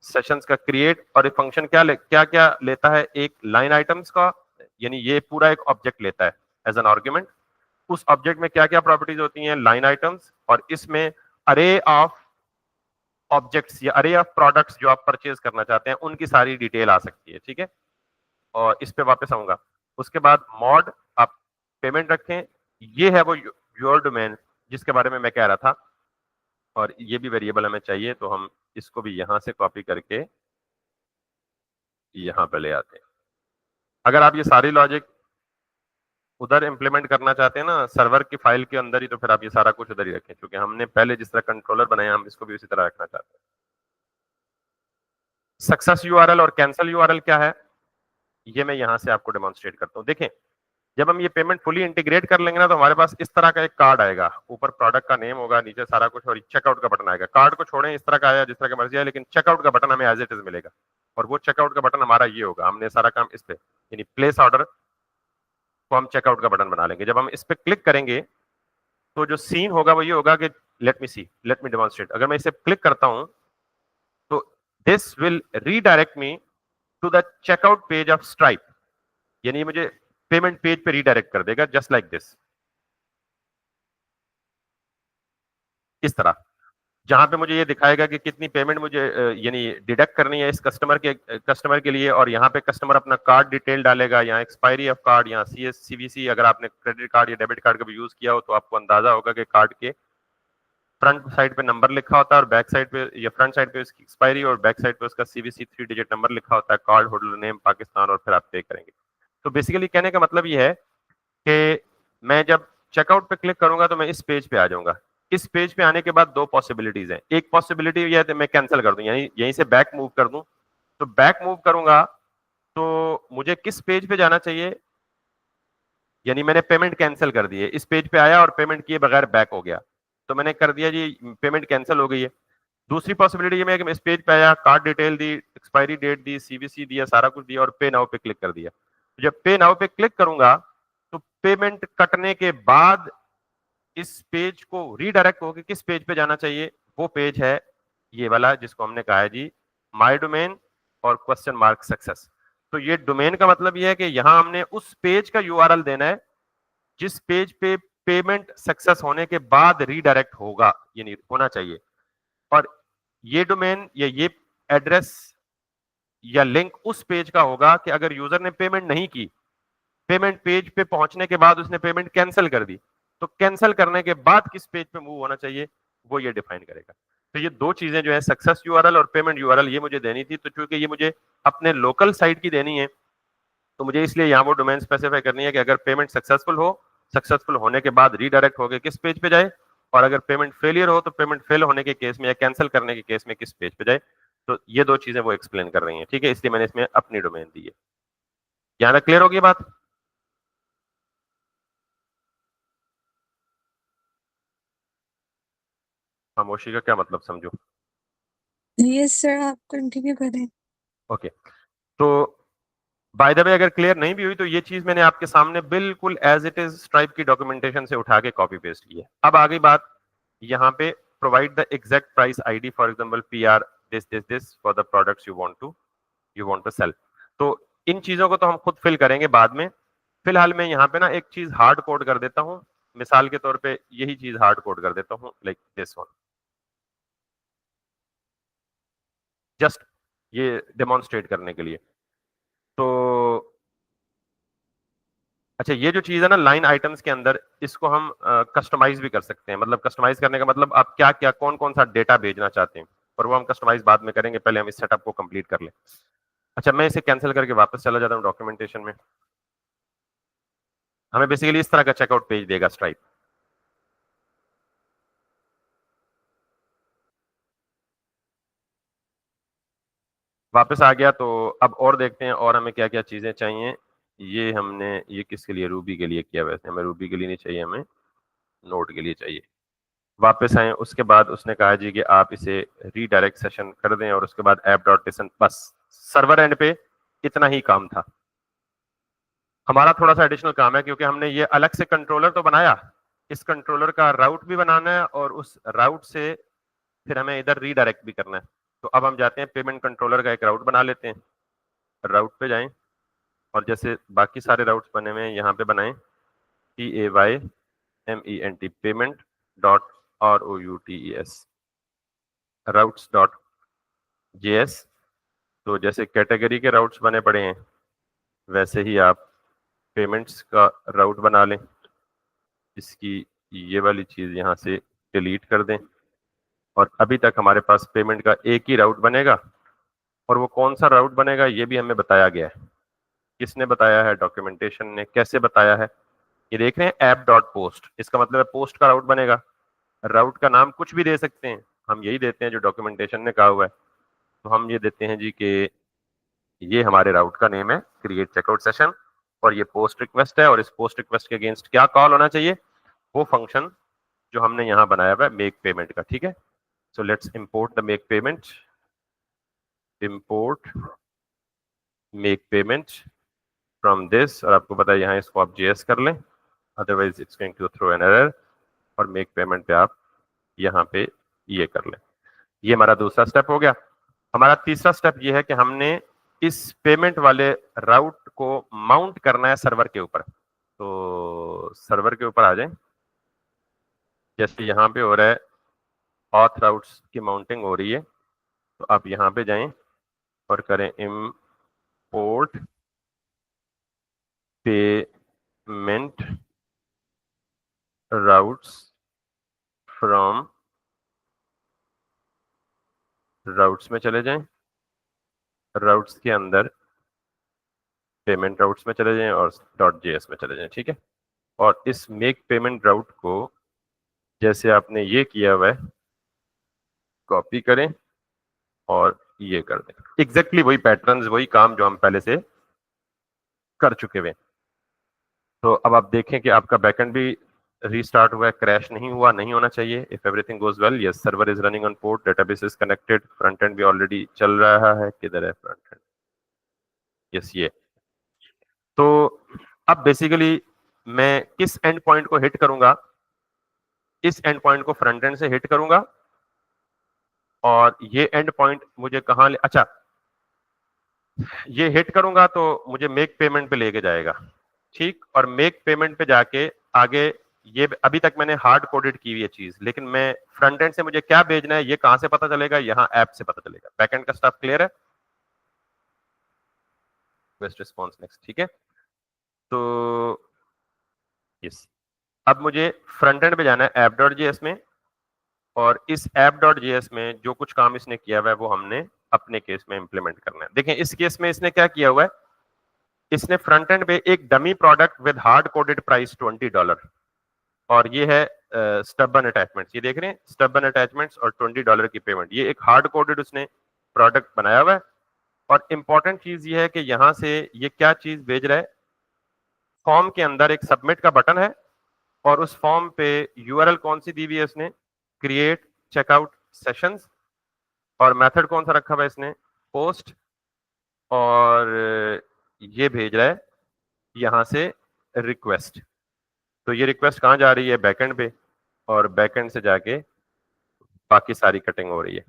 सेशंस का क्रिएट, और एक फंक्शन क्या क्या लेता है, एक लाइन आइटम्स का, यानी ये पूरा एक ऑब्जेक्ट लेता है एज एन आर्गुमेंट। उस ऑब्जेक्ट में क्या क्या प्रॉपर्टीज होती हैं, लाइन आइटम्स, और इसमें अरे ऑफ ऑब्जेक्ट्स या अरे ऑफ प्रोडक्ट्स जो आप परचेज करना चाहते हैं उनकी सारी डिटेल आ सकती है। ठीक है, और इस पे वापस आऊंगा। उसके बाद मॉड, आप पेमेंट रखें, ये है वो योर डोमेन जिसके बारे में मैं कह रहा था, और ये भी वेरिएबल हमें चाहिए, तो हम इसको भी यहां से कॉपी करके यहां पे ले आते हैं। अगर आप ये सारी लॉजिक उधर इंप्लीमेंट करना चाहते हैं ना सर्वर की फाइल के अंदर ही, तो फिर आप ये सारा कुछ उधर ही रखें, क्योंकि हमने पहले जिस तरह कंट्रोलर बनाया हम इसको भी उसी तरह रखना चाहते हैं। सक्सेस यूआरएल और कैंसिल यूआरएल क्या है, ये मैं यहां से आपको डेमोन्स्ट्रेट करता हूं। देखें, जब हम ये पेमेंट फुली इंटीग्रेट कर लेंगे ना, तो हमारे पास इस तरह का एक कार्ड आएगा, ऊपर प्रोडक्ट का नेम होगा, नीचे सारा कुछ, और चेकआउट का बटन आएगा। कार्ड को छोड़ें, इस तरह का आया जिस तरह का मर्जी आए, लेकिन चेकआउट का बटन हमें एज इट इज मिलेगा, और वो चेकआउट का बटन हमारा ये होगा, हमने सारा काम इस पे, यानी प्लेस ऑर्डर को हम चेकआउट का बटन बना लेंगे। जब हम इस पे क्लिक करेंगे तो जो सीन होगा वो ये होगा कि लेट मी डेमोन्स्ट्रेट। अगर मैं इसे क्लिक करता हूं तो this will redirect me to the checkout page of Stripe, यानी मुझे पेमेंट पेज पे रीडायरेक्ट कर देगा, जस्ट लाइक दिस, इस तरह, जहां पे मुझे ये दिखाएगा कि कितनी पेमेंट मुझे यानी डिडक्ट करनी है इस कस्टमर के लिए, और यहाँ पे कस्टमर अपना कार्ड डिटेल डालेगा, यहाँ एक्सपायरी ऑफ कार्ड, यहाँ सीवीसी, अगर आपने क्रेडिट कार्ड या डेबिट कार्ड कभी यूज किया हो तो आपको अंदाजा होगा कि कार्ड के फ्रंट साइड पे नंबर लिखा होता है और बैक साइड पे, या फ्रंट साइड पे उसकी एक्सपायरी और बैक साइड पे उसका सीवीसी 3 डिजिट नंबर लिखा होता है, कार्ड होल्डर नेम पाकिस्तान, और फिर आप पे करेंगे। तो बेसिकली कहने का मतलब ये है कि मैं जब चेकआउट पे क्लिक करूंगा तो मैं इस पेज पे आ जाऊंगा। इस पेज पे आने के बाद दो पॉसिबिलिटीज हैं, एक पॉसिबिलिटी ये है कि मैं कैंसिल कर दूं, यानी यहीं से बैक मूव कर दूं। तो बैक मूव करूंगा तो मुझे किस पेज पे जाना चाहिए, यानी मैंने पेमेंट कैंसिल कर दी है, इस पेज पे आया और पेमेंट किए बगैर बैक हो गया, तो मैंने कर दिया जी, पेमेंट कैंसिल हो गई है। दूसरी पॉसिबिलिटी ये है कि मैं इस पेज पे आया, कार्ड डिटेल दी, एक्सपायरी डेट दी, सीवीसी दिया, सारा कुछ दिया, और पे नाउ पे क्लिक कर दिया। तो जब पे नाउ पे क्लिक करूंगा तो पेमेंट कटने के बाद इस पेज को रीडायरेक्ट होकर किस पेज पे जाना चाहिए, वो पेज है ये वाला जिसको हमने कहा है जी माय डोमेन और क्वेश्चन मार्क सक्सेस। तो ये डोमेन का मतलब ये है कि यहां हमने उस पेज का यूआरएल देना है जिस पेज पे पेमेंट सक्सेस होने के बाद रीडायरेक्ट होगा, यानी होना चाहिए। और ये डोमेन या ये एड्रेस या लिंक उस पेज का होगा कि अगर यूजर ने पेमेंट नहीं की, पेमेंट पेज पे पहुंचने के बाद उसने पेमेंट कैंसिल कर दी, तो कैंसिल करने के बाद किस पेज पे मूव होना चाहिए वो ये डिफाइन करेगा। तो ये दो चीजें जो है सक्सेस यूआरएल और पेमेंट यूआरएल, ये मुझे देनी थी, तो चूंकि ये मुझे अपने लोकल साइट की देनी है तो मुझे इसलिए यहाँ वो डोमेन स्पेसिफाई करनी है कि अगर पेमेंट सक्सेसफुल हो, सक्सेसफुल होने के बाद रीडायरेक्ट हो गए किस पेज पे जाए, और अगर पेमेंट फेलियर हो तो पेमेंट फेल होने के केस में या कैंसिल करने के केस में किस पेज पे जाए। तो ये दो चीजें वो एक्सप्लेन कर रही हैं, ठीक है, इसलिए मैंने इसमें अपनी डोमेन दी है। यहाँ तक क्लियर होगी बात? हम खामोशी का क्या मतलब समझो? यस सर, आप कंटिन्यू करें। ओके, तो बाय द वे अगर क्लियर नहीं भी हुई तो ये चीज मैंने आपके सामने बिल्कुल एज इट इज स्ट्राइप की डॉक्यूमेंटेशन से उठा के कॉपी पेस्ट की है। अब आ गई बात यहाँ पे, provide the exact price ID for example PR this for the products you want to sell. तो इन चीजों को तो हम खुद फिल करेंगे बाद में। फिलहाल मैं यहाँ पे ना एक चीज हार्ड कोड कर देता हूँ, मिसाल के तौर पे यही चीज हार्ड कोड कर देता हूँ, लाइक दिस वन, जस्ट ये डेमोन्स्ट्रेट करने के लिए। तो अच्छा, ये जो चीज है ना लाइन आइटम्स के अंदर, इसको हम कस्टमाइज भी कर सकते हैं। मतलब कस्टमाइज करने का मतलब आप क्या क्या कौन कौन सा डेटा भेजना चाहते हैं, पर वो हम कस्टमाइज बाद में करेंगे, पहले हम इस सेटअप को कंप्लीट कर लें। अच्छा, मैं इसे कैंसिल करके वापस चला जाता हूँ डॉक्यूमेंटेशन में। हमें बेसिकली इस तरह का चेकआउट पेज देगा स्ट्राइप। वापस आ गया, तो अब और देखते हैं और हमें क्या क्या चीजें चाहिए। ये हमने ये किसके लिए, रूबी के लिए किया, वैसे हमें रूबी के लिए नहीं चाहिए, हमें नोड के लिए चाहिए। वापस आए, उसके बाद उसने कहा जी कि आप इसे रीडायरेक्ट सेशन कर दें और उसके बाद ऐप डॉट लिसन। बस सर्वर एंड पे इतना ही काम था। हमारा थोड़ा सा एडिशनल काम है क्योंकि हमने ये अलग से कंट्रोलर तो बनाया, इस कंट्रोलर का राउट भी बनाना है और उस राउट से फिर हमें इधर रीडायरेक्ट भी करना है। तो अब हम जाते हैं पेमेंट कंट्रोलर का एक राउट बना लेते हैं। राउट पे जाएं और जैसे बाकी सारे राउट्स बने हुए हैं यहाँ पे बनाएं, PAYMENT payment dot ROUTES routes dot JS। तो जैसे कैटेगरी के राउट्स बने पड़े हैं वैसे ही आप पेमेंट्स का राउट बना लें। इसकी ये वाली चीज यहाँ से डिलीट कर दें और अभी तक हमारे पास पेमेंट का एक ही राउट बनेगा। और वो कौन सा राउट बनेगा ये भी हमें बताया गया है। किसने बताया है? डॉक्यूमेंटेशन ने। कैसे बताया है? ये देख रहे हैं, ऐप डॉट पोस्ट, इसका मतलब है पोस्ट का राउट बनेगा। राउट का नाम कुछ भी दे सकते हैं, हम यही देते हैं जो डॉक्यूमेंटेशन ने कहा हुआ है। तो हम ये देते हैं जी कि ये हमारे राउट का नेम है क्रिएट चेकआउट सेशन और ये पोस्ट रिक्वेस्ट है और इस पोस्ट रिक्वेस्ट के अगेंस्ट क्या कॉल होना चाहिए, वो फंक्शन जो हमने यहाँ बनाया हुआ है मेक पेमेंट का। ठीक है, so let's import the make payment, import make payment from this, और आपको पता है यहाँ इसको आप JS कर लें, otherwise it's going to throw an error. और मेक पेमेंट पे आप यहाँ पे ये कर लें। ये हमारा दूसरा स्टेप हो गया। हमारा तीसरा स्टेप ये है कि हमने इस पेमेंट वाले राउट को माउंट करना है सर्वर के ऊपर। तो सर्वर के ऊपर आ जाएं, जैसे यहाँ पे हो रहा है ऑथ राउट्स की माउंटिंग हो रही है, तो आप यहाँ पे जाएं और करें import payment routes from, routes में चले जाएं, राउट्स के अंदर पेमेंट राउट्स में चले जाएं और .js में चले जाएं। ठीक है, और इस मेक पेमेंट राउट को जैसे आपने ये किया हुआ है कॉपी करें और ये कर दें। एग्जैक्टली वही पैटर्न्स, वही काम जो हम पहले से कर चुके हुए। तो अब आप देखें कि आपका बैकएंड भी रीस्टार्ट हुआ है, क्रैश नहीं हुआ, नहीं होना चाहिए। If everything goes well, yes server is running on port, database is connected, front end भी ऑलरेडी चल रहा है। किधर है फ्रंट एंड? यस, ये। तो अब बेसिकली मैं किस एंड पॉइंट को हिट करूंगा? इस एंड पॉइंट को फ्रंट एंड से हिट करूंगा और ये एंड पॉइंट मुझे कहां ले, अच्छा ये हिट करूंगा तो मुझे मेक पेमेंट पे लेके जाएगा। ठीक, और मेक पेमेंट पे जाके आगे ये अभी तक मैंने हार्ड कोडेड की हुई है चीज, लेकिन मैं फ्रंट एंड से मुझे क्या भेजना है ये कहां से पता चलेगा? यहाँ ऐप से पता चलेगा। बैक एंड का स्टफ क्लियर है? Request response next. ठीक है, तो यस, अब मुझे फ्रंट एंड पे जाना है ऐप डॉट जेएस में, और इस ऐप डॉट जेएस में जो कुछ काम इसने किया हुआ है वो हमने अपने केस में इंप्लीमेंट करना है। देखें इस केस में इसने क्या किया हुआ है, इसने फ्रंट एंड पे एक dummy product with hard coded price $20, और ये है स्टबन अटैचमेंट्स। ये देख रहे हैं स्टबन अटैचमेंट्स और $20 की पेमेंट, ये एक हार्ड कोडेड उसने प्रोडक्ट बनाया हुआ है। और इंपॉर्टेंट चीज ये है कि यहां से ये क्या चीज भेज रहा है, फॉर्म के अंदर एक सबमिट का बटन है और उस फॉर्म पे यूआरएल कौन सी दी हुई है उसने, क्रिएट चेकआउट सेशंस, और मेथड कौन सा रखा हुआ है इसने, पोस्ट, और ये भेज रहा है यहां से रिक्वेस्ट। तो ये रिक्वेस्ट कहां जा रही है, बैकएंड पे, और बैकएंड से जाके बाकी सारी कटिंग हो रही है।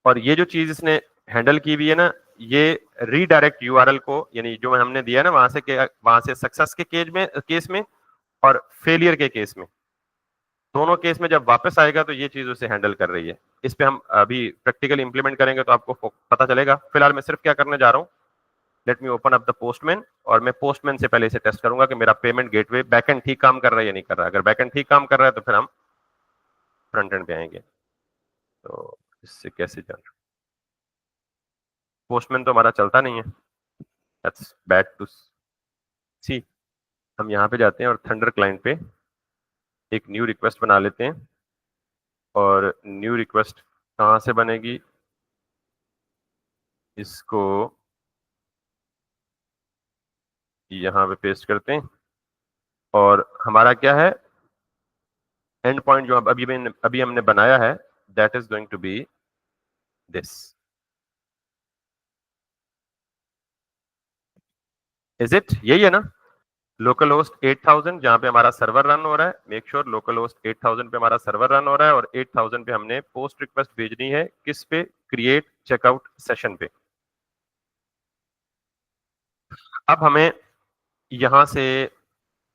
और ये जो चीज इसने हैंडल की हुई है ना, ये रीडायरेक्ट यूआरएल को, यानी जो हमने दिया ना वहां से सक्सेस के केस में और फेलियर के केस में, दोनों केस में जब वापस आएगा तो ये चीज उसे हैंडल कर रही है। इस पे हम अभी प्रैक्टिकली इंप्लीमेंट करेंगे तो आपको पता चलेगा। फिलहाल मैं सिर्फ क्या करने जा रहा हूँ, let me open up the postman, और मैं पोस्टमैन से पहले इसे टेस्ट करूंगा कि मेरा पेमेंट गेटवे बैकएंड ठीक काम कर रहा है या नहीं कर रहा है। अगर बैकएंड ठीक काम कर रहा है तो फिर हम फ्रंट एंड पे आएंगे। तो इससे कैसे जान, पोस्टमैन तो हमारा चलता नहीं है, दैट्स बैड टू सी। हम यहाँ पे जाते हैं और थंडर क्लाइंट पे एक न्यू रिक्वेस्ट बना लेते हैं। और न्यू रिक्वेस्ट कहाँ से बनेगी, इसको यहाँ पे पेस्ट करते हैं। और हमारा क्या है, एंड पॉइंट जो अभी हमने बनाया है, that is going to be this. Is it, यही है ना, लोकल होस्ट 8000 जहां पे हमारा सर्वर रन हो रहा है। मेक श्योर लोकल होस्ट 8000 पे हमारा सर्वर रन हो रहा है, और 8000 पे हमने पोस्ट रिक्वेस्ट भेजनी है, किस पे, क्रिएट चेकआउट सेशन पे। अब हमें यहां से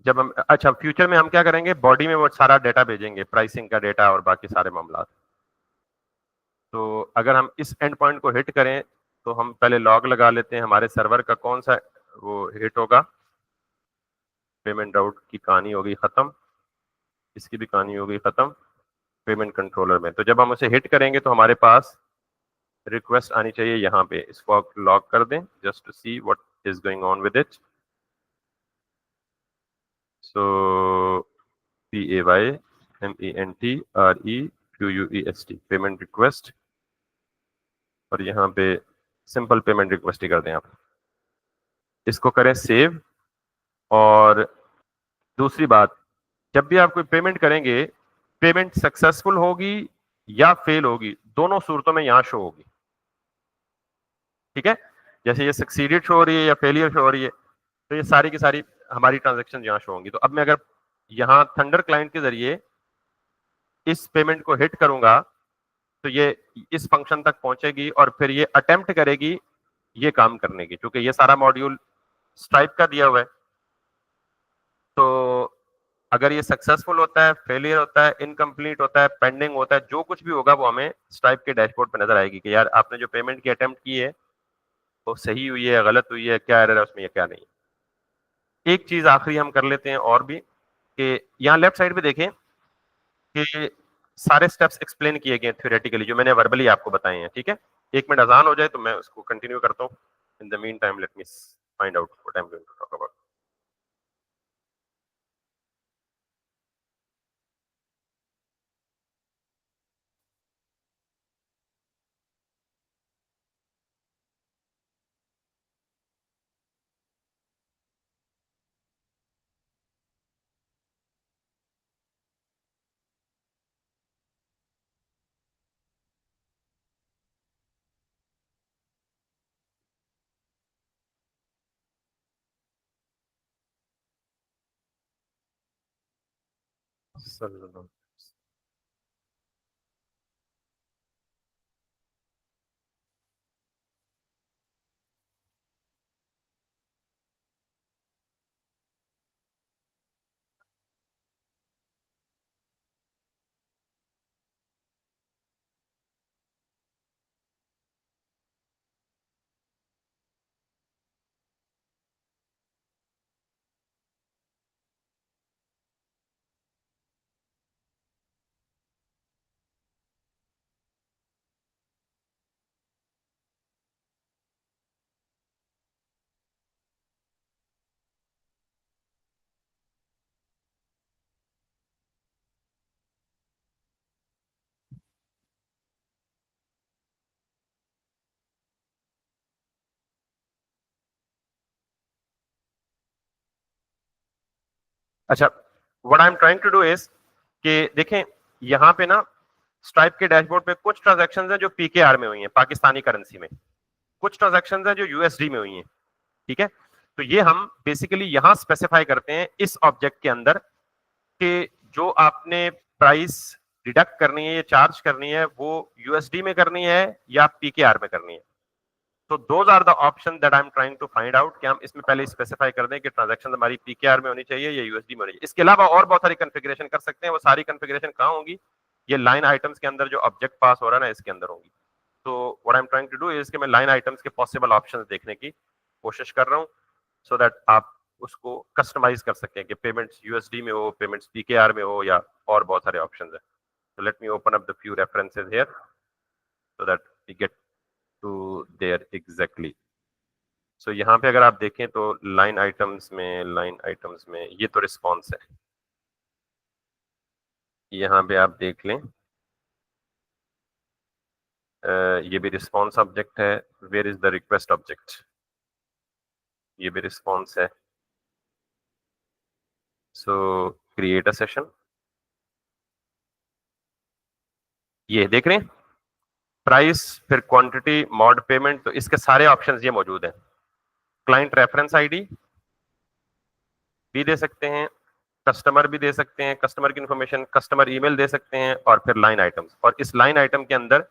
जब हम, अच्छा फ्यूचर में हम क्या करेंगे, बॉडी में वो सारा डेटा भेजेंगे, प्राइसिंग का डेटा और बाकी सारे मामला। तो अगर हम इस एंड पॉइंट को हिट करें तो हम पहले लॉग लगा लेते हैं, हमारे सर्वर का कौन सा वो हिट होगा। पेमेंट राउट की कहानी हो गई खत्म, इसकी भी कहानी हो गई खत्म। पेमेंट कंट्रोलर में तो जब हम उसे हिट करेंगे तो हमारे पास रिक्वेस्ट आनी चाहिए यहाँ पे। इसको आप लॉग कर दें just to see what is going on with it. So PAYMENTREQUEST payment request, और यहाँ पे सिंपल पेमेंट रिक्वेस्ट ही कर दें आप। इसको करें सेव। और दूसरी बात, जब भी आप कोई पेमेंट करेंगे, पेमेंट सक्सेसफुल होगी या फेल होगी, दोनों सूरतों में यहां शो होगी। ठीक है, जैसे ये सक्सीडेड शो हो रही है या फेलियर शो हो रही है, तो ये सारी की सारी हमारी ट्रांजेक्शन यहाँ शो होंगी। तो अब मैं अगर यहाँ थंडर क्लाइंट के जरिए इस पेमेंट को हिट करूंगा तो ये इस फंक्शन तक पहुंचेगी और फिर ये अटेम्प्ट करेगी ये काम करने की, क्योंकि ये सारा मॉड्यूल स्ट्राइप का दिया हुआ है। तो अगर ये सक्सेसफुल होता है, फेलियर होता है, इनकम्प्लीट होता है, पेंडिंग होता है, जो कुछ भी होगा वो हमें स्ट्राइप के डैशबोर्ड पे नजर आएगी कि यार आपने जो पेमेंट की अटेम्प्ट की है वो सही हुई है, गलत हुई है, क्या एरर है उसमें, क्या नहीं। एक चीज आखिरी हम कर लेते हैं और भी, कि यहाँ लेफ्ट साइड पे देखें कि सारे स्टेप्स एक्सप्लेन किए गए थ्योरेटिकली जो मैंने वर्बली आपको बताए हैं। ठीक है, एक मिनट अजान हो जाए तो मैं उसको कंटिन्यू करता हूँ। In the meantime let me find out what I am going to talk about. अच्छा, what I am trying to do is कि देखें यहाँ पे ना स्ट्राइप के डैशबोर्ड पे कुछ ट्रांजैक्शंस हैं जो पीकेआर में हुई हैं, पाकिस्तानी करेंसी में, कुछ ट्रांजैक्शंस हैं जो यूएसडी में हुई हैं, ठीक है। तो ये हम बेसिकली यहां स्पेसिफाई करते हैं इस ऑब्जेक्ट के अंदर कि जो आपने प्राइस डिडक्ट करनी है, ये चार्ज करनी है, वो यूएसडी में करनी है या पीकेआर में करनी है। तो those are the option that I am trying to find out कि हम इसमें पहले स्पेसिफाई कर दें कि ट्रांजैक्शन हमारी पीकेआर में होनी चाहिए या यूएसडी में होनी चाहिए। इसके अलावा और बहुत सारी कॉन्फ़िगरेशन कर सकते हैं, वो सारी कॉन्फ़िगरेशन कहां होंगी, ये लाइन आइटम्स के अंदर जो ऑब्जेक्ट पास हो रहा है ना, इसके अंदर होंगी। तो what I am trying to do is कि मैं लाइन आइटम्स के पॉसिबल ऑप्शंस देखने की कोशिश कर रहा हूं, सो दैट आप उसको कस्टमाइज कर सकें कि पेमेंट्स यूएसडी में हो, पेमेंट्स पीकेआर में हो, या और बहुत सारे ऑप्शंस हैं। So let me open up the few references here so that we get to there exactly. So यहाँ पे अगर आप देखें तो लाइन आइटम्स में ये तो रिस्पॉन्स है, यहाँ पे आप देख लें, ये भी रिस्पॉन्स ऑब्जेक्ट है। Where is the request object, ये भी रिस्पॉन्स है। सो क्रिएट अ सेशन, ये देख रहे हैं प्राइस, फिर क्वांटिटी, मॉड पेमेंट, तो इसके सारे ऑप्शंस ये मौजूद हैं। क्लाइंट रेफरेंस आईडी भी दे सकते हैं, कस्टमर भी दे सकते हैं, कस्टमर की इंफॉर्मेशन, कस्टमर ईमेल दे सकते हैं, और फिर लाइन आइटम्स। और इस लाइन आइटम के अंदर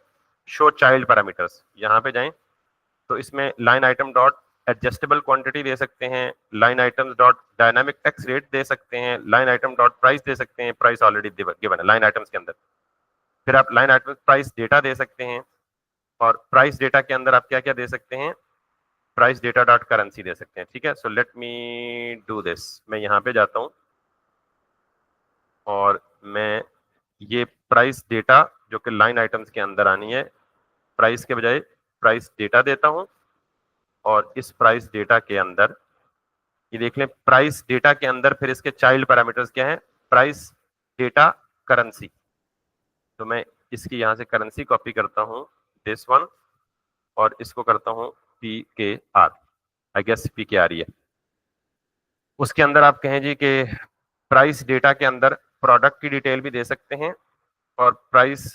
शो चाइल्ड पैरामीटर्स, यहाँ पे जाएं तो इसमें line item dot adjustable quantity दे सकते हैं, line items dot dynamic tax rate दे सकते हैं, लाइन आइटम डॉट प्राइस दे सकते हैं, प्राइस ऑलरेडी गिवन है लाइन आइटम्स के अंदर। फिर आप लाइन आइटम प्राइस डेटा दे सकते हैं, और प्राइस डेटा के अंदर आप क्या क्या दे सकते हैं, प्राइस डेटा डॉट करेंसी दे सकते हैं, ठीक है। So let me do this, मैं यहाँ पे जाता हूँ और मैं ये प्राइस डेटा जो कि लाइन आइटम्स के अंदर आनी है, प्राइस के बजाय प्राइस डेटा देता हूं, और इस प्राइस डेटा के अंदर ये देख लें, प्राइस डेटा के अंदर फिर इसके चाइल्ड पैरामीटर्स क्या है, प्राइस डेटा करेंसी। तो मैं इसकी यहां से करेंसी कॉपी करता हूं, दिस वन, और इसको करता हूं पी के आर, आई गेस पी के आर ही है। उसके अंदर आप कहें जी कि प्राइस डेटा के अंदर प्रोडक्ट की डिटेल भी दे सकते हैं, और प्राइस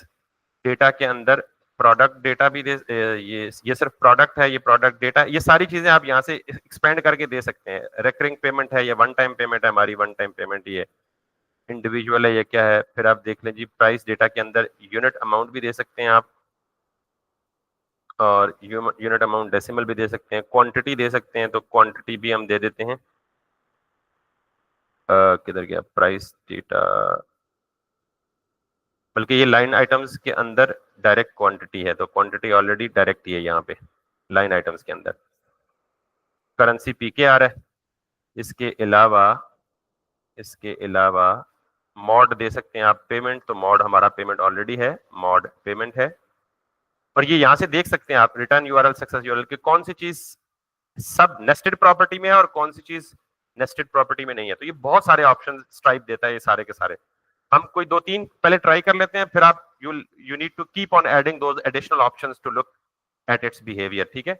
डेटा के अंदर प्रोडक्ट डेटा भी दे, ये सिर्फ प्रोडक्ट है, ये प्रोडक्ट डेटा, ये सारी चीजें आप यहाँ से एक्सपेंड करके दे सकते हैं। रेकरिंग पेमेंट है, ये वन टाइम पेमेंट है, हमारी वन टाइम पेमेंट, ये इंडिविजुअल है, ये क्या है। फिर आप देख लें जी, प्राइस डेटा के अंदर यूनिट अमाउंट भी दे सकते हैं आप, और यूनिट अमाउंट डेसिमल भी दे सकते हैं, क्वांटिटी दे सकते हैं, तो क्वांटिटी भी हम दे देते हैं। किधर गया प्राइस डेटा, बल्कि ये लाइन आइटम्स के अंदर डायरेक्ट क्वांटिटी है, तो क्वांटिटी ऑलरेडी डायरेक्ट ही है यहाँ पे लाइन आइटम्स के अंदर। करेंसी पीके आ रहा है, इसके अलावा मॉड दे सकते हैं आप पेमेंट, तो मॉड हमारा पेमेंट ऑलरेडी है, मॉड पेमेंट है। और ये यहाँ से देख सकते हैं आप रिटर्न यूआरएल, सक्सेस यूआरएल की कौन सी चीज सब नेस्टेड प्रॉपर्टी में है और कौन सी चीज नेस्टेड प्रॉपर्टी में नहीं है। तो ये बहुत सारे ऑप्शन स्ट्राइप देता है, ये सारे के सारे। हम कोई दो तीन पहले ट्राई कर लेते हैं, फिर आप you need to keep on adding those additional options to look at its behaviour, ठीक है।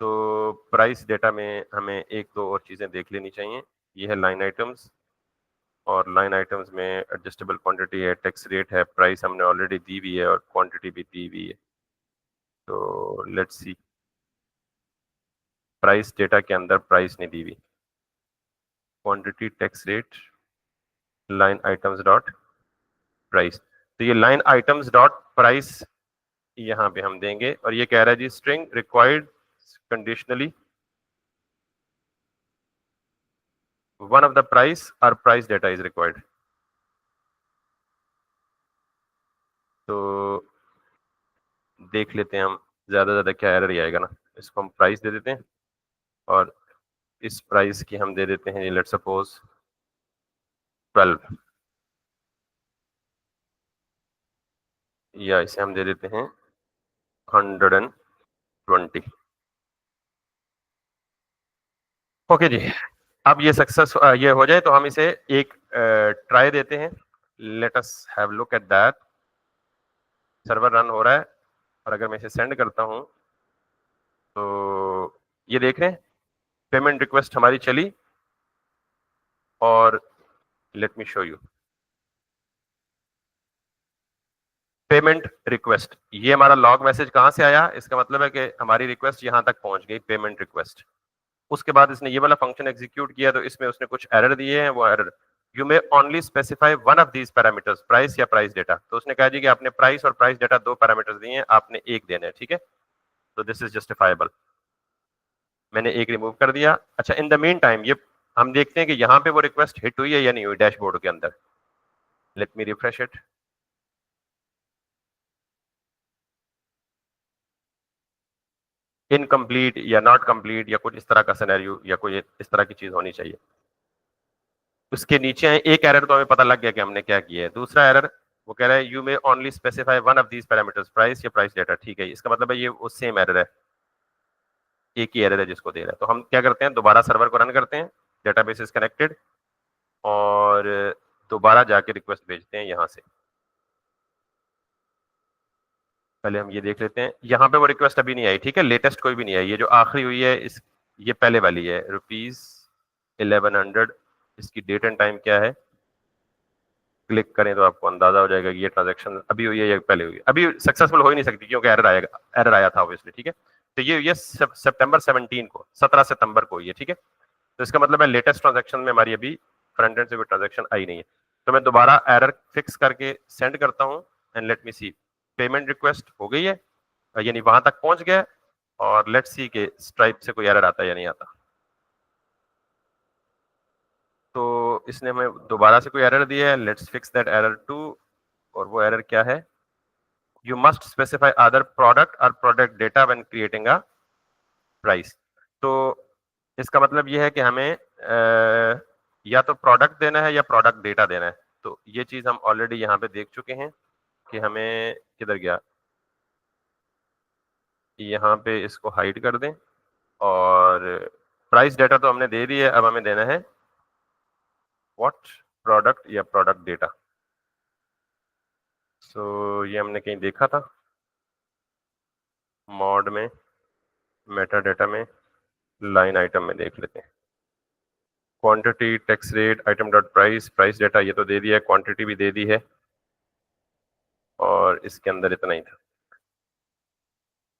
तो प्राइस डेटा में हमें एक दो और चीजें देख लेनी चाहिए। ये है लाइन आइटम्स, और लाइन आइटम्स में एडजस्टेबल क्वांटिटी है, टैक्स रेट है, प्राइस हमने ऑलरेडी दी हुई है, और क्वांटिटी भी दी हुई है। तो लेट्स सी, प्राइस डेटा के अंदर प्राइस नहीं दी हुई, quantity, tax rate, line items dot price. तो ये लाइन आइटम्स डॉट प्राइस यहाँ पे हम देंगे, और ये कह रहा है जी string required conditionally one of the price और प्राइस डेटा इज रिक्वायर्ड। तो देख लेते हैं हम, ज्यादा क्या एरर ही आएगा ना। इसको हम प्राइस दे देते हैं, और इस प्राइस की हम दे देते हैं लेट्स सपोज 12, या इसे हम दे देते हैं 120। ओके जी, अब ये सक्सेस ये हो जाए तो हम इसे एक ट्राई देते हैं। Let us have look at that. Server run हो रहा है, और अगर मैं इसे सेंड करता हूं तो ये देख रहे हैं पेमेंट रिक्वेस्ट हमारी चली, और let me show you. Payment request, ये हमारा लॉग मैसेज कहां से आया, इसका मतलब है कि हमारी रिक्वेस्ट यहां तक पहुंच गई, पेमेंट रिक्वेस्ट। उसके बाद इसने ये वाला फंक्शन एग्जीक्यूट किया, तो इसमें उसने कुछ एरर दिए हैं, वो error you may only specify one of these parameters, price या प्राइस डेटा। तो उसने कहा जी कि आपने प्राइस और प्राइस डेटा दो पैरामीटर्स दिए हैं, आपने एक देना है, ठीक है, तो दिस इज जस्टिफाइबल, मैंने एक रिमूव कर दिया। अच्छा, इन द मीन टाइम ये हम देखते हैं कि यहाँ पे वो रिक्वेस्ट हिट हुई है या नहीं हुई डैशबोर्ड के अंदर। Let me refresh it. Incomplete या नॉट कंप्लीट या कुछ इस तरह का सिनेरियो या कोई इस तरह की चीज होनी चाहिए। उसके नीचे है एक एरर, तो हमें पता लग गया कि हमने क्या किया है। दूसरा एरर वो कह रहा है you may only specify one of these parameters, price या प्राइस डेटा, ठीक है, इसका मतलब है ये वो सेम एरर है, एक ही एरर है जिसको दे रहा है। तो हम क्या करते हैं, दोबारा सर्वर को रन करते हैं, डेटाबेस इज कनेक्टेड, और दोबारा जाके रिक्वेस्ट भेजते हैं यहाँ से। पहले हम ये देख लेते हैं, यहाँ पे वो रिक्वेस्ट अभी नहीं आई, ठीक है, लेटेस्ट कोई भी नहीं आई, ये जो आखिरी हुई है इस ये पहले वाली है, ₹1100, इसकी डेट एंड टाइम क्या है, क्लिक करें तो आपको अंदाजा हो जाएगा कि ये ट्रांजैक्शन अभी हुई है या पहले हुई है। अभी सक्सेसफुल हो ही नहीं सकती क्योंकि एरर आया था ऑब्वियसली, ठीक है। तो ये सितंबर 17 को, 17 सितंबर को ये, ठीक है। तो इसका मतलब है लेटेस्ट ट्रांजैक्शन में हमारी अभी फ्रंट एंड से कोई ट्रांजैक्शन आई नहीं है। तो मैं दोबारा एरर फिक्स करके सेंड करता हूँ, and let me see, payment request हो गई है, यानी वहां तक पहुंच गया, और लेट्स सी के स्ट्राइप से कोई एरर आता है या नहीं आता। तो इसने हमें दोबारा से कोई एरर दिया है, let's fix that error too, और वो एरर क्या है, you must specify other product और product data when creating a price. तो इसका मतलब ये है कि हमें या तो प्रोडक्ट देना है या प्रोडक्ट डेटा देना है। तो ये चीज हम ऑलरेडी यहाँ पे देख चुके हैं कि हमें किधर गया, यहाँ पे इसको हाइड कर दें, और प्राइस डेटा तो हमने दे दी है, अब हमें देना है व्हाट, प्रोडक्ट या प्रोडक्ट डेटा। सो ये हमने कहीं देखा था, मॉड में, मेटा डेटा में, लाइन आइटम में देख लेते हैं। Quantity, tax rate, item dot price, price data ये तो दे दिया है, क्वांटिटी भी दे दी है, और इसके अंदर इतना ही था।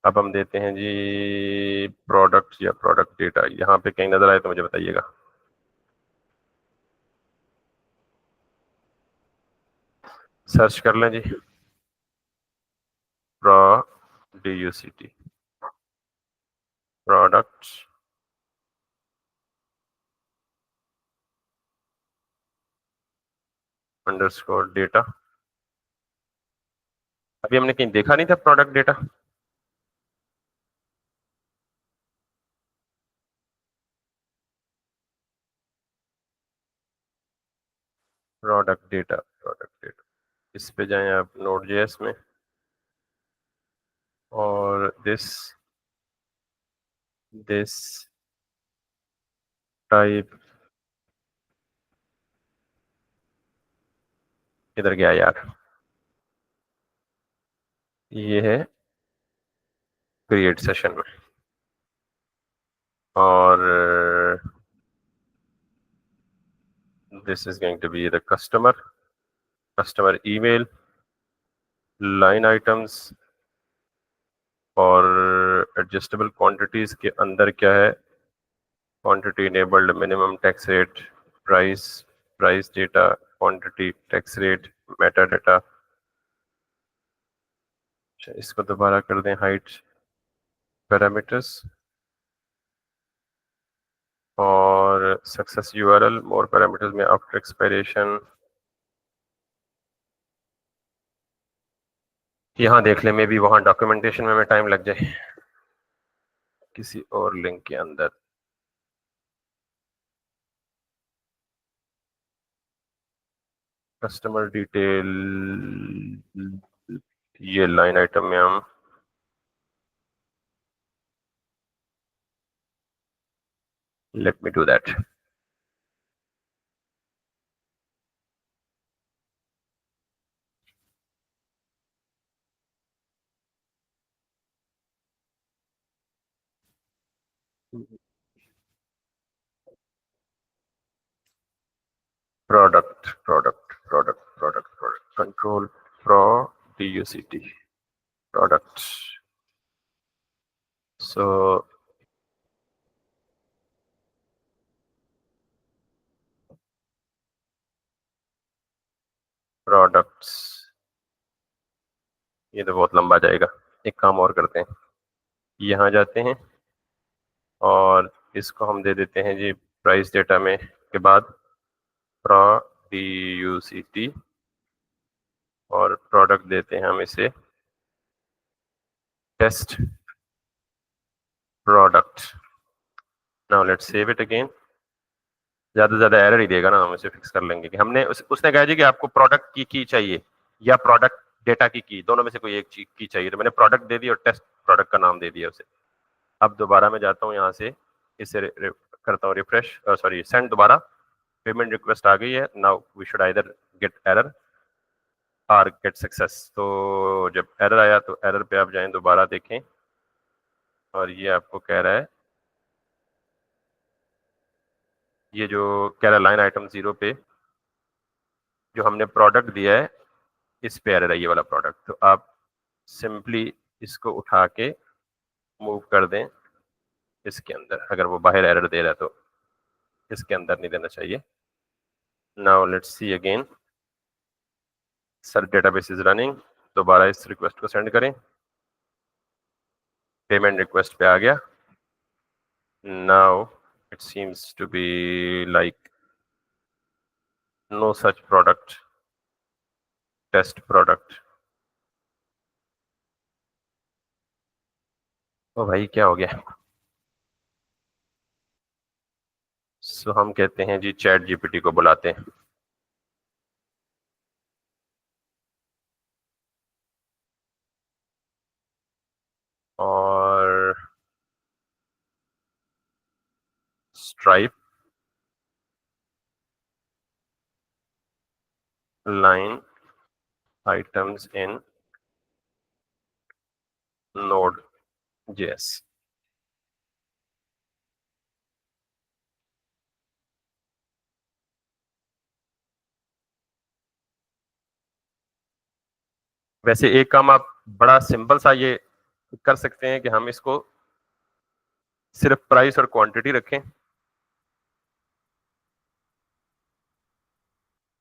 अब हम देते हैं जी प्रोडक्ट या प्रोडक्ट डेटा, यहाँ पे कहीं नजर आए तो मुझे बताइएगा। सर्च कर लें जी, DUCT, प्रोडक्ट अंडरस्कोर डेटा। अभी हमने कहीं देखा नहीं था प्रोडक्ट डेटा, प्रोडक्ट डेटा, इस पे जाएं आप Node.js में, और दिस टाइप किधर गया यार, ये है क्रिएट सेशन में, और this is going to be the customer email, line items, और एडजस्टेबल क्वांटिटीज के अंदर क्या है, quantity enabled, minimum tax rate, price data, quantity, tax rate, Meta data. अच्छा, इसको दोबारा कर दें हाइट पैरामीटर्स, और सक्सेस यूआरएल, मोर पैरामीटर्स में आफ्टर एक्सपायरेशन, यहाँ देख लें, मे भी वहाँ डॉक्यूमेंटेशन में टाइम लग जाए किसी और लिंक के अंदर। कस्टमर डिटेल, ये लाइन आइटम में हम late me do that. Product control product DUCT product. So products, ये तो बहुत लंबा जाएगा, एक काम और करते हैं, यहाँ जाते हैं और इसको हम दे देते हैं जी प्राइस डेटा में के बाद DUCT और प्रोडक्ट देते हैं हम इसे test product. Now let's save it again. ज्यादा से ज्यादा एरर ही देगा ना, हम इसे फिक्स कर लेंगे कि हमने उसने कहा जी कि आपको प्रोडक्ट की चाहिए या प्रोडक्ट डेटा की, दोनों में से कोई एक चीज की चाहिए, तो मैंने प्रोडक्ट दे दी और टेस्ट प्रोडक्ट का नाम दे दिया उसे. अब दोबारा मैं जाता हूँ यहाँ से, इसे करता हूँ रिफ्रेश, सॉरी सेंड दोबारा. पेमेंट रिक्वेस्ट आ गई है. Now we should either get error और गेट सक्सेस. तो जब एरर आया तो एरर पे आप जाएं, दोबारा देखें और ये आपको कह रहा है, ये जो कह रहा है लाइन आइटम 0 पे जो हमने प्रोडक्ट दिया है इस पे एरर है, ये वाला प्रोडक्ट. तो आप सिंपली इसको उठा के मूव कर दें इसके अंदर. अगर वो बाहर एरर दे रहा है तो इसके अंदर नहीं देना चाहिए. Now let's see again. Sir database is running. दोबारा इस रिक्वेस्ट को सेंड करें. पेमेंट रिक्वेस्ट पे आ गया. Now it seems to be like no such product, test product. ओ भाई क्या हो गया? सो हम कहते हैं जी चैट जीपीटी को बुलाते हैं. और stripe line items in Node.js. वैसे एक काम आप बड़ा सिंपल सा ये कर सकते हैं कि हम इसको सिर्फ प्राइस और क्वांटिटी रखें.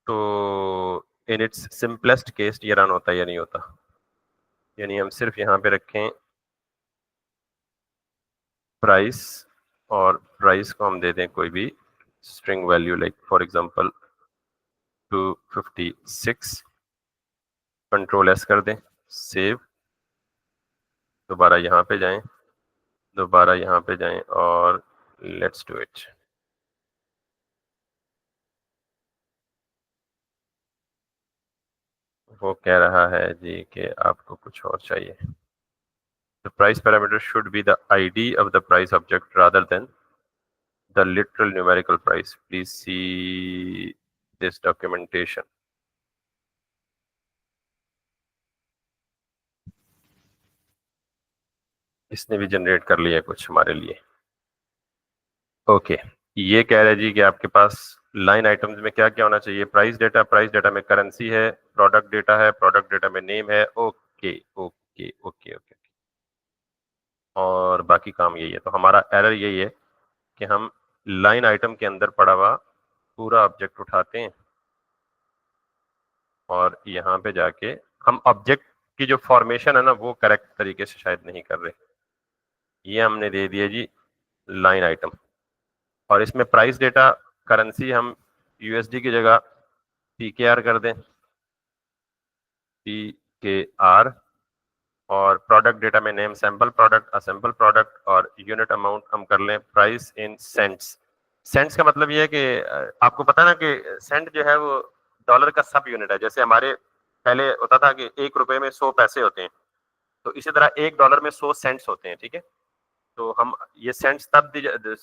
तो इन इट्स सिंपलेस्ट केस ये रन होता है या नहीं होता. यानी हम सिर्फ यहाँ पे रखें प्राइस और प्राइस को हम दे दें कोई भी string value, like for example 256. Control S कर दें, सेव. दोबारा यहाँ पे जाएं, दोबारा यहाँ पे जाएं और लेट्स डू इट. वो कह रहा है जी कि आपको कुछ और चाहिए. The price parameter should be the ID of the price object rather than the literal numerical price. Please see this documentation. इसने भी जनरेट कर लिया कुछ हमारे लिए. ओके, ये कह रहे जी कि आपके पास लाइन आइटम्स में क्या क्या होना चाहिए. प्राइस डेटा, प्राइस डेटा में करेंसी है. प्रोडक्ट डेटा है, प्रोडक्ट डेटा में नेम है. Okay okay okay okay. और बाकी काम यही है. तो हमारा एरर यही है कि हम लाइन आइटम के अंदर पड़ा हुआ पूरा ऑब्जेक्ट उठाते हैं और यहाँ पे जाके हम ऑब्जेक्ट की जो फॉर्मेशन है ना वो करेक्ट तरीके से शायद नहीं कर रहे. ये हमने दे दिया जी लाइन आइटम और इसमें प्राइस डेटा करेंसी हम यूएसडी की जगह पीकेआर कर दें, पीकेआर. और प्रोडक्ट डेटा में name sample product, assemble product और यूनिट अमाउंट हम कर लें प्राइस इन सेंट्स. सेंट्स का मतलब ये है कि आपको पता है ना कि सेंट जो है वो डॉलर का सब यूनिट है. जैसे हमारे पहले होता था कि 1 रुपए में 100 पैसे होते हैं, तो इसी तरह 1 डॉलर में 100 सेंट्स होते हैं. ठीक है, तो हम ये सेंट्स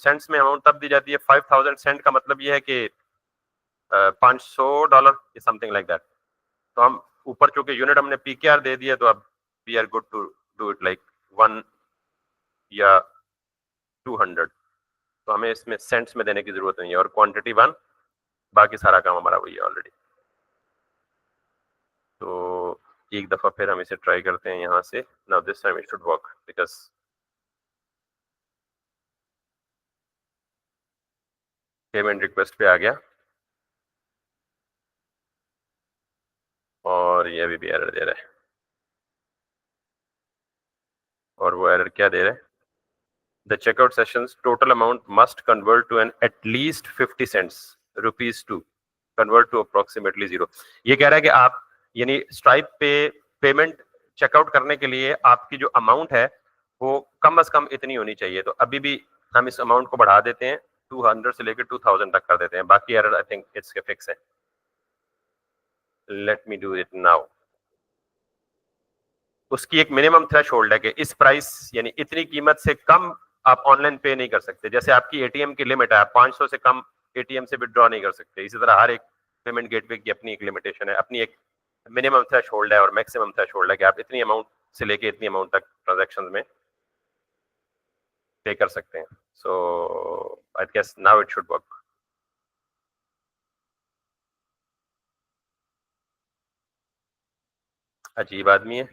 सेंट्स में अमाउंट तब दी जाती है. 5000 सेंट का मतलब ये है कि $500 समथिंग लाइक दैट. तो हम ऊपर चूंकि यूनिट हमने पीकेआर दे दिया तो अब we are good to do it like 1 या 200. तो हमें इसमें सेंट्स में देने की जरूरत नहीं है. और क्वांटिटी 1, बाकी सारा काम हमारा वही है ऑलरेडी. तो एक दफा फिर हम इसे ट्राई करते हैं यहाँ से. Now this time it should work because payment request पे आ गया और ये अभी भी एरर दे रहा है. और वो एरर क्या दे रहा है? The checkout sessions total amount must convert to an at least 50 cents rupees to convert to approximately 0. ये कह रहा है कि आप यानी स्ट्राइप पे पेमेंट चेकआउट करने के लिए आपकी जो अमाउंट है वो कम से कम इतनी होनी चाहिए. तो अभी भी हम इस अमाउंट को बढ़ा देते हैं, 200 से लेकर 2000 तक कर देते हैं. बाकी error I think it's fix है. Let me do it now. उसकी एक मिनिमम थ्रेशोल्ड है कि इस प्राइस यानी इतनी कीमत से कम आप ऑनलाइन पे नहीं कर सकते. जैसे आपकी एटीएम की लिमिट है, आप 500 से कम एटीएम से विड्रॉ नहीं कर सकते. इसी तरह हर एक पेमेंट गेटवे की अपनी एक लिमिटेशन है, अपनी एक मिनिमम थ्रेशोल्ड है और मैक्सिमम थ्रेशोल्ड है कि आप इतनी अमाउंट से लेके इतनी अमाउंट तक ट्रांजैक्शंस में पे कर सकते हैं. So I guess now it should work. अजीब आदमी है.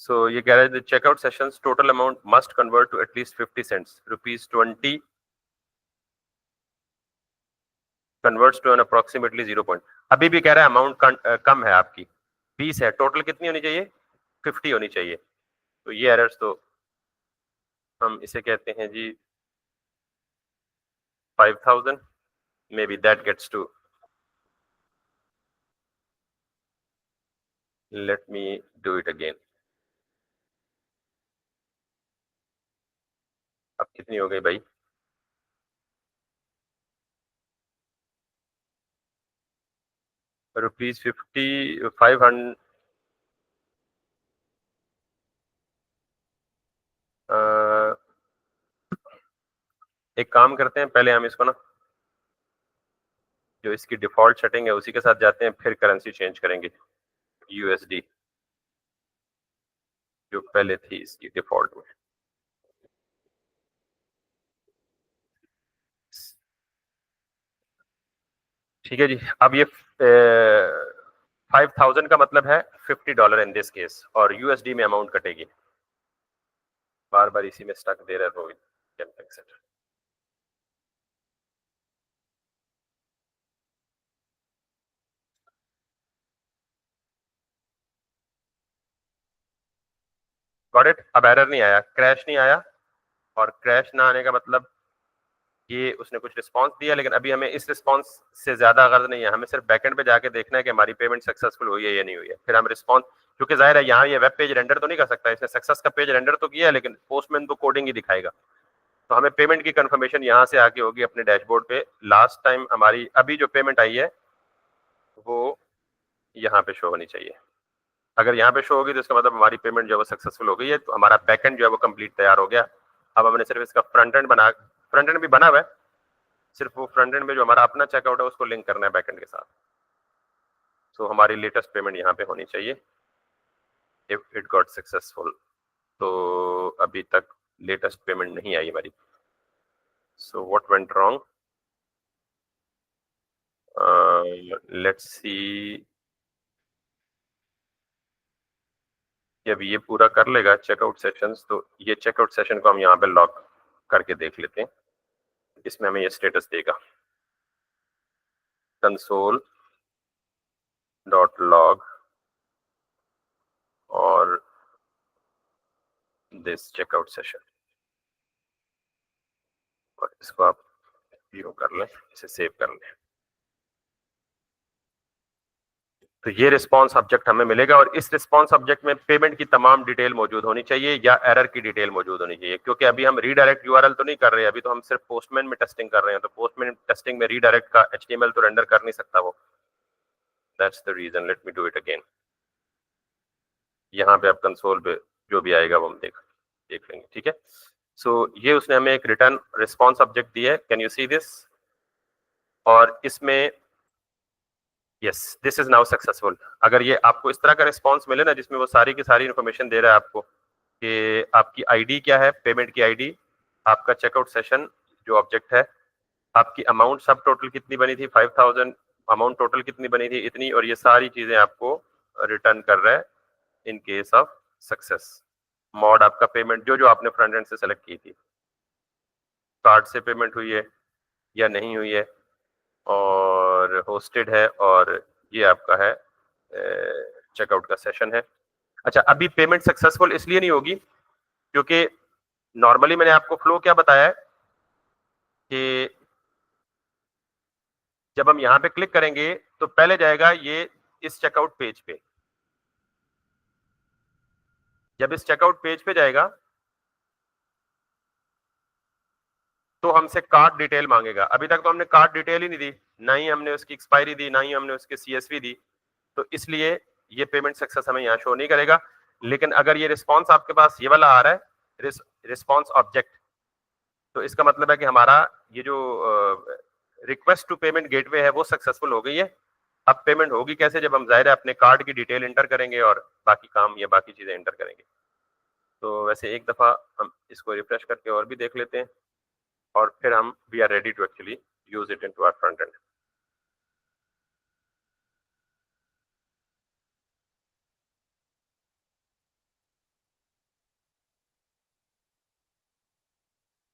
So ये कह रहा है the checkout sessions total amount must convert to at least 50 cents. Rupees 20 converts to an approximately 0 point. अभी भी कह रहा है अमाउंट कम है आपकी, 20 है. टोटल कितनी होनी चाहिए? 50 होनी चाहिए. तो ये एरर्स तो हम इसे कहते हैं जी 5000. Maybe that gets to. Let me do it again. अब कितनी हो गई भाई? रुपीज 50 500 एक काम करते हैं, पहले हम इसको ना जो इसकी डिफॉल्ट सेटिंग है उसी के साथ जाते हैं, फिर करेंसी चेंज करेंगे. यूएसडी जो पहले थी इसकी डिफॉल्ट में. ठीक है जी. अब ये 5000 का मतलब है $50 इन दिस केस, और यूएसडी में अमाउंट कटेगी. बार बार इसी में स्टक दे रहा है रोहित. Got it. अब एरर नहीं आया, क्रैश नहीं आया. और क्रैश ना आने का मतलब ये उसने कुछ रिस्पांस दिया, लेकिन अभी हमें इस रिस्पांस से ज्यादा गर्ज नहीं है. हमें सिर्फ बैकएंड पे जाके देखना है कि हमारी पेमेंट सक्सेसफुल हुई है या नहीं हुई है. फिर हम रिस्पांस, क्योंकि जाहिर है यहाँ ये वेब पेज रेंडर तो नहीं कर सकता, इसने सक्सेस का पेज रेंडर तो किया है लेकिन पोस्टमैन तो कोडिंग ही दिखाएगा. तो हमें पेमेंट की कंफर्मेशन यहाँ से आके होगी अपने डैशबोर्ड पे. लास्ट टाइम हमारी अभी जो पेमेंट आई है वो यहाँ पे शो होनी चाहिए. अगर यहाँ पे शो होगी तो इसका मतलब हमारी पेमेंट जो है वो सक्सेसफुल हो गई है. तो हमारा बैकएंड जो है वो कंप्लीट तैयार हो गया. अब हमने सिर्फ इसका फ्रंट एंड भी बना हुआ है, सिर्फ वो फ्रंट एंड में जो हमारा अपना चेकआउट है उसको लिंक करना है बैकएंड के साथ. सो हमारी लेटेस्ट पेमेंट यहाँ पे होनी चाहिए इफ इट गॉट सक्सेसफुल. तो अभी तक लेटेस्ट पेमेंट नहीं आई हमारी. So what went wrong? Let's see. अभी ये पूरा कर लेगा चेकआउट सेशंस. तो ये चेकआउट सेशन को हम यहाँ पे लॉग करके देख लेते हैं. इसमें हमें ये स्टेटस देगा console.log और दिस चेकआउट सेशन. और इसको आप व्यू कर लें, इसे सेव कर लें. तो ये रिस्पांस ऑब्जेक्ट हमें मिलेगा और इस रिस्पांस ऑब्जेक्ट में पेमेंट की तमाम डिटेल मौजूद होनी चाहिए या एरर की डिटेल मौजूद होनी चाहिए. क्योंकि अभी हम रीडायरेक्ट यूआरएल तो नहीं कर रहे हैं, अभी तो हम सिर्फ पोस्टमैन में टेस्टिंग कर रहे हैं. तो पोस्टमैन टेस्टिंग में रीडायरेक्ट का एचटीएमएल तो रेंडर कर नहीं सकता वो. That's the reason. Let me do it again. यहाँ पे आप कंसोल पे जो भी आएगा वो हम देख लेंगे. ठीक है. सो ये उसने हमें एक रिटर्न रिस्पांस ऑब्जेक्ट दिया है. Can you see this? और इसमें yes this is now successful. अगर ये आपको इस तरह का रिस्पांस मिले ना जिसमें वो सारी की सारी इन्फॉर्मेशन दे रहा है आपको कि आपकी आईडी क्या है, पेमेंट की आईडी, आपका चेकआउट सेशन जो ऑब्जेक्ट है, आपकी अमाउंट सब टोटल कितनी बनी थी 5000, अमाउंट टोटल कितनी बनी थी इतनी, और ये सारी चीजें आपको रिटर्न कर रहा है in case of success. Mod आपका पेमेंट जो आपने फ्रंट एंड से सेलेक्ट की थी, कार्ड से पेमेंट हुई है या नहीं हुई है, और होस्टेड है, और ये आपका है चेकआउट का सेशन है। अच्छा, अभी पेमेंट सक्सेसफुल इसलिए नहीं होगी क्योंकि नॉर्मली मैंने आपको फ्लो क्या बताया है कि जब हम यहां पे क्लिक करेंगे तो पहले जाएगा ये इस चेकआउट पेज पे। जब इस चेकआउट पेज पे जाएगा तो हमसे कार्ड डिटेल मांगेगा। अभी तक तो हमने कार्ड डिटेल ही नहीं दी, ना ही हमने उसकी एक्सपायरी दी, ना ही हमने उसके सीएसवी दी, तो इसलिए ये पेमेंट सक्सेस हमें यहाँ शो नहीं करेगा। लेकिन अगर ये रिस्पॉन्स आपके पास ये वाला आ रहा है, रिस्पॉन्स ऑब्जेक्ट, तो इसका मतलब है कि हमारा ये जो रिक्वेस्ट टू पेमेंट गेटवे है वो सक्सेसफुल हो गई है। अब पेमेंट होगी कैसे? जब हम जाहिर है अपने कार्ड की डिटेल एंटर करेंगे और बाकी काम या बाकी चीजें एंटर करेंगे। तो वैसे एक दफा हम इसको रिफ्रेश करके और भी देख लेते हैं, और फिर हम we are ready to actually use it into our front end.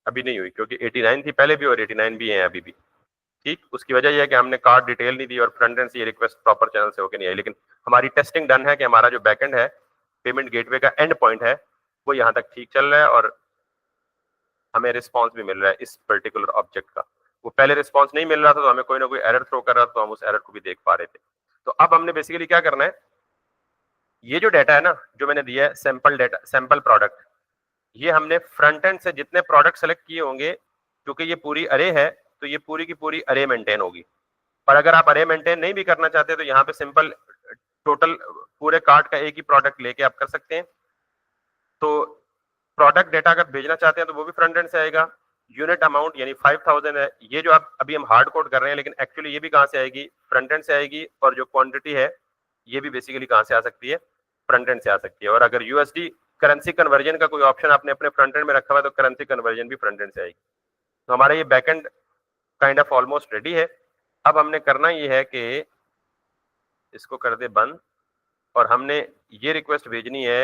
अभी नहीं हुई क्योंकि 89 थी पहले भी और 89 भी है अभी भी। ठीक, उसकी वजह यह है कि हमने कार्ड डिटेल नहीं दी और फ्रंट एंड से ये रिक्वेस्ट प्रॉपर चैनल से होकर नहीं आई। लेकिन हमारी टेस्टिंग डन है कि हमारा जो बैकएंड है, पेमेंट गेटवे का एंड पॉइंट है, वो यहाँ तक ठीक चल रहा है और हमें रिस्पॉन्स भी मिल रहा है इस पर्टिकुलर ऑब्जेक्ट का। वो पहले रिस्पॉन्स नहीं मिल रहा था तो हमें कोई ना कोई एरर थ्रो कर रहा था, तो हम उस एरर को भी देख पा रहे थे। तो अब हमने बेसिकली क्या करना है, ये जो डाटा है ना जो मैंने दिया है सैंपल डाटा, सैंपल प्रोडक्ट, ये हमने फ्रंट एंड से जितने प्रोडक्ट सेलेक्ट किए होंगे, क्योंकि ये पूरी अरे है तो ये पूरी की पूरी अरे मेंटेन होगी। पर अगर आप अरे मेंटेन नहीं भी करना चाहते तो यहाँ पे सिंपल टोटल पूरे कार्ड का एक ही प्रोडक्ट लेके आप कर सकते हैं। तो प्रोडक्ट डेटा अगर भेजना चाहते हैं तो वो भी फ्रंट एंड से आएगा। यूनिट अमाउंट यानी 5000 है, ये जो आप अभी हम हार्ड कोड कर रहे हैं, लेकिन एक्चुअली ये भी कहाँ से आएगी? फ्रंट एंड से आएगी। और जो क्वांटिटी है ये भी बेसिकली कहाँ से आ सकती है? फ्रंट एंड से आ सकती है। और अगर यूएसडी करेंसी कन्वर्जन का कोई ऑप्शन आपने अपने फ्रंट एंड में रखा हुआ है तो करेंसी कन्वर्जन भी फ्रंट एंड से आएगी। तो हमारा ये back and kind of almost ready है। अब हमने करना ये है कि इसको कर दे बंद, और हमने ये रिक्वेस्ट भेजनी है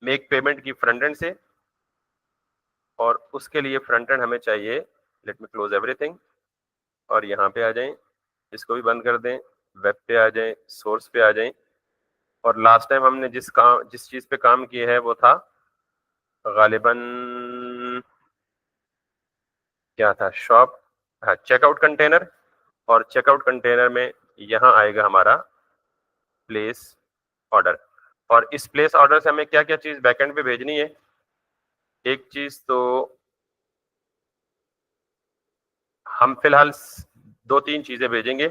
मेक पेमेंट की फ्रंट एंड से, और उसके लिए फ्रंट एंड हमें चाहिए, लेट मी क्लोज एवरीथिंग, और यहाँ पे आ जाएं, इसको भी बंद कर दें, वेब पे आ जाएं, सोर्स पे आ जाएं। और लास्ट टाइम हमने जिस चीज पे काम किया है वो था गालिबन क्या था, शॉप, हाँ, चेकआउट कंटेनर। और चेकआउट कंटेनर में यहाँ आएगा हमारा प्लेस ऑर्डर। और इस प्लेस ऑर्डर से हमें क्या क्या चीज बैकएंड पे भेजनी है? एक चीज तो हम फिलहाल 2-3 चीजें भेजेंगे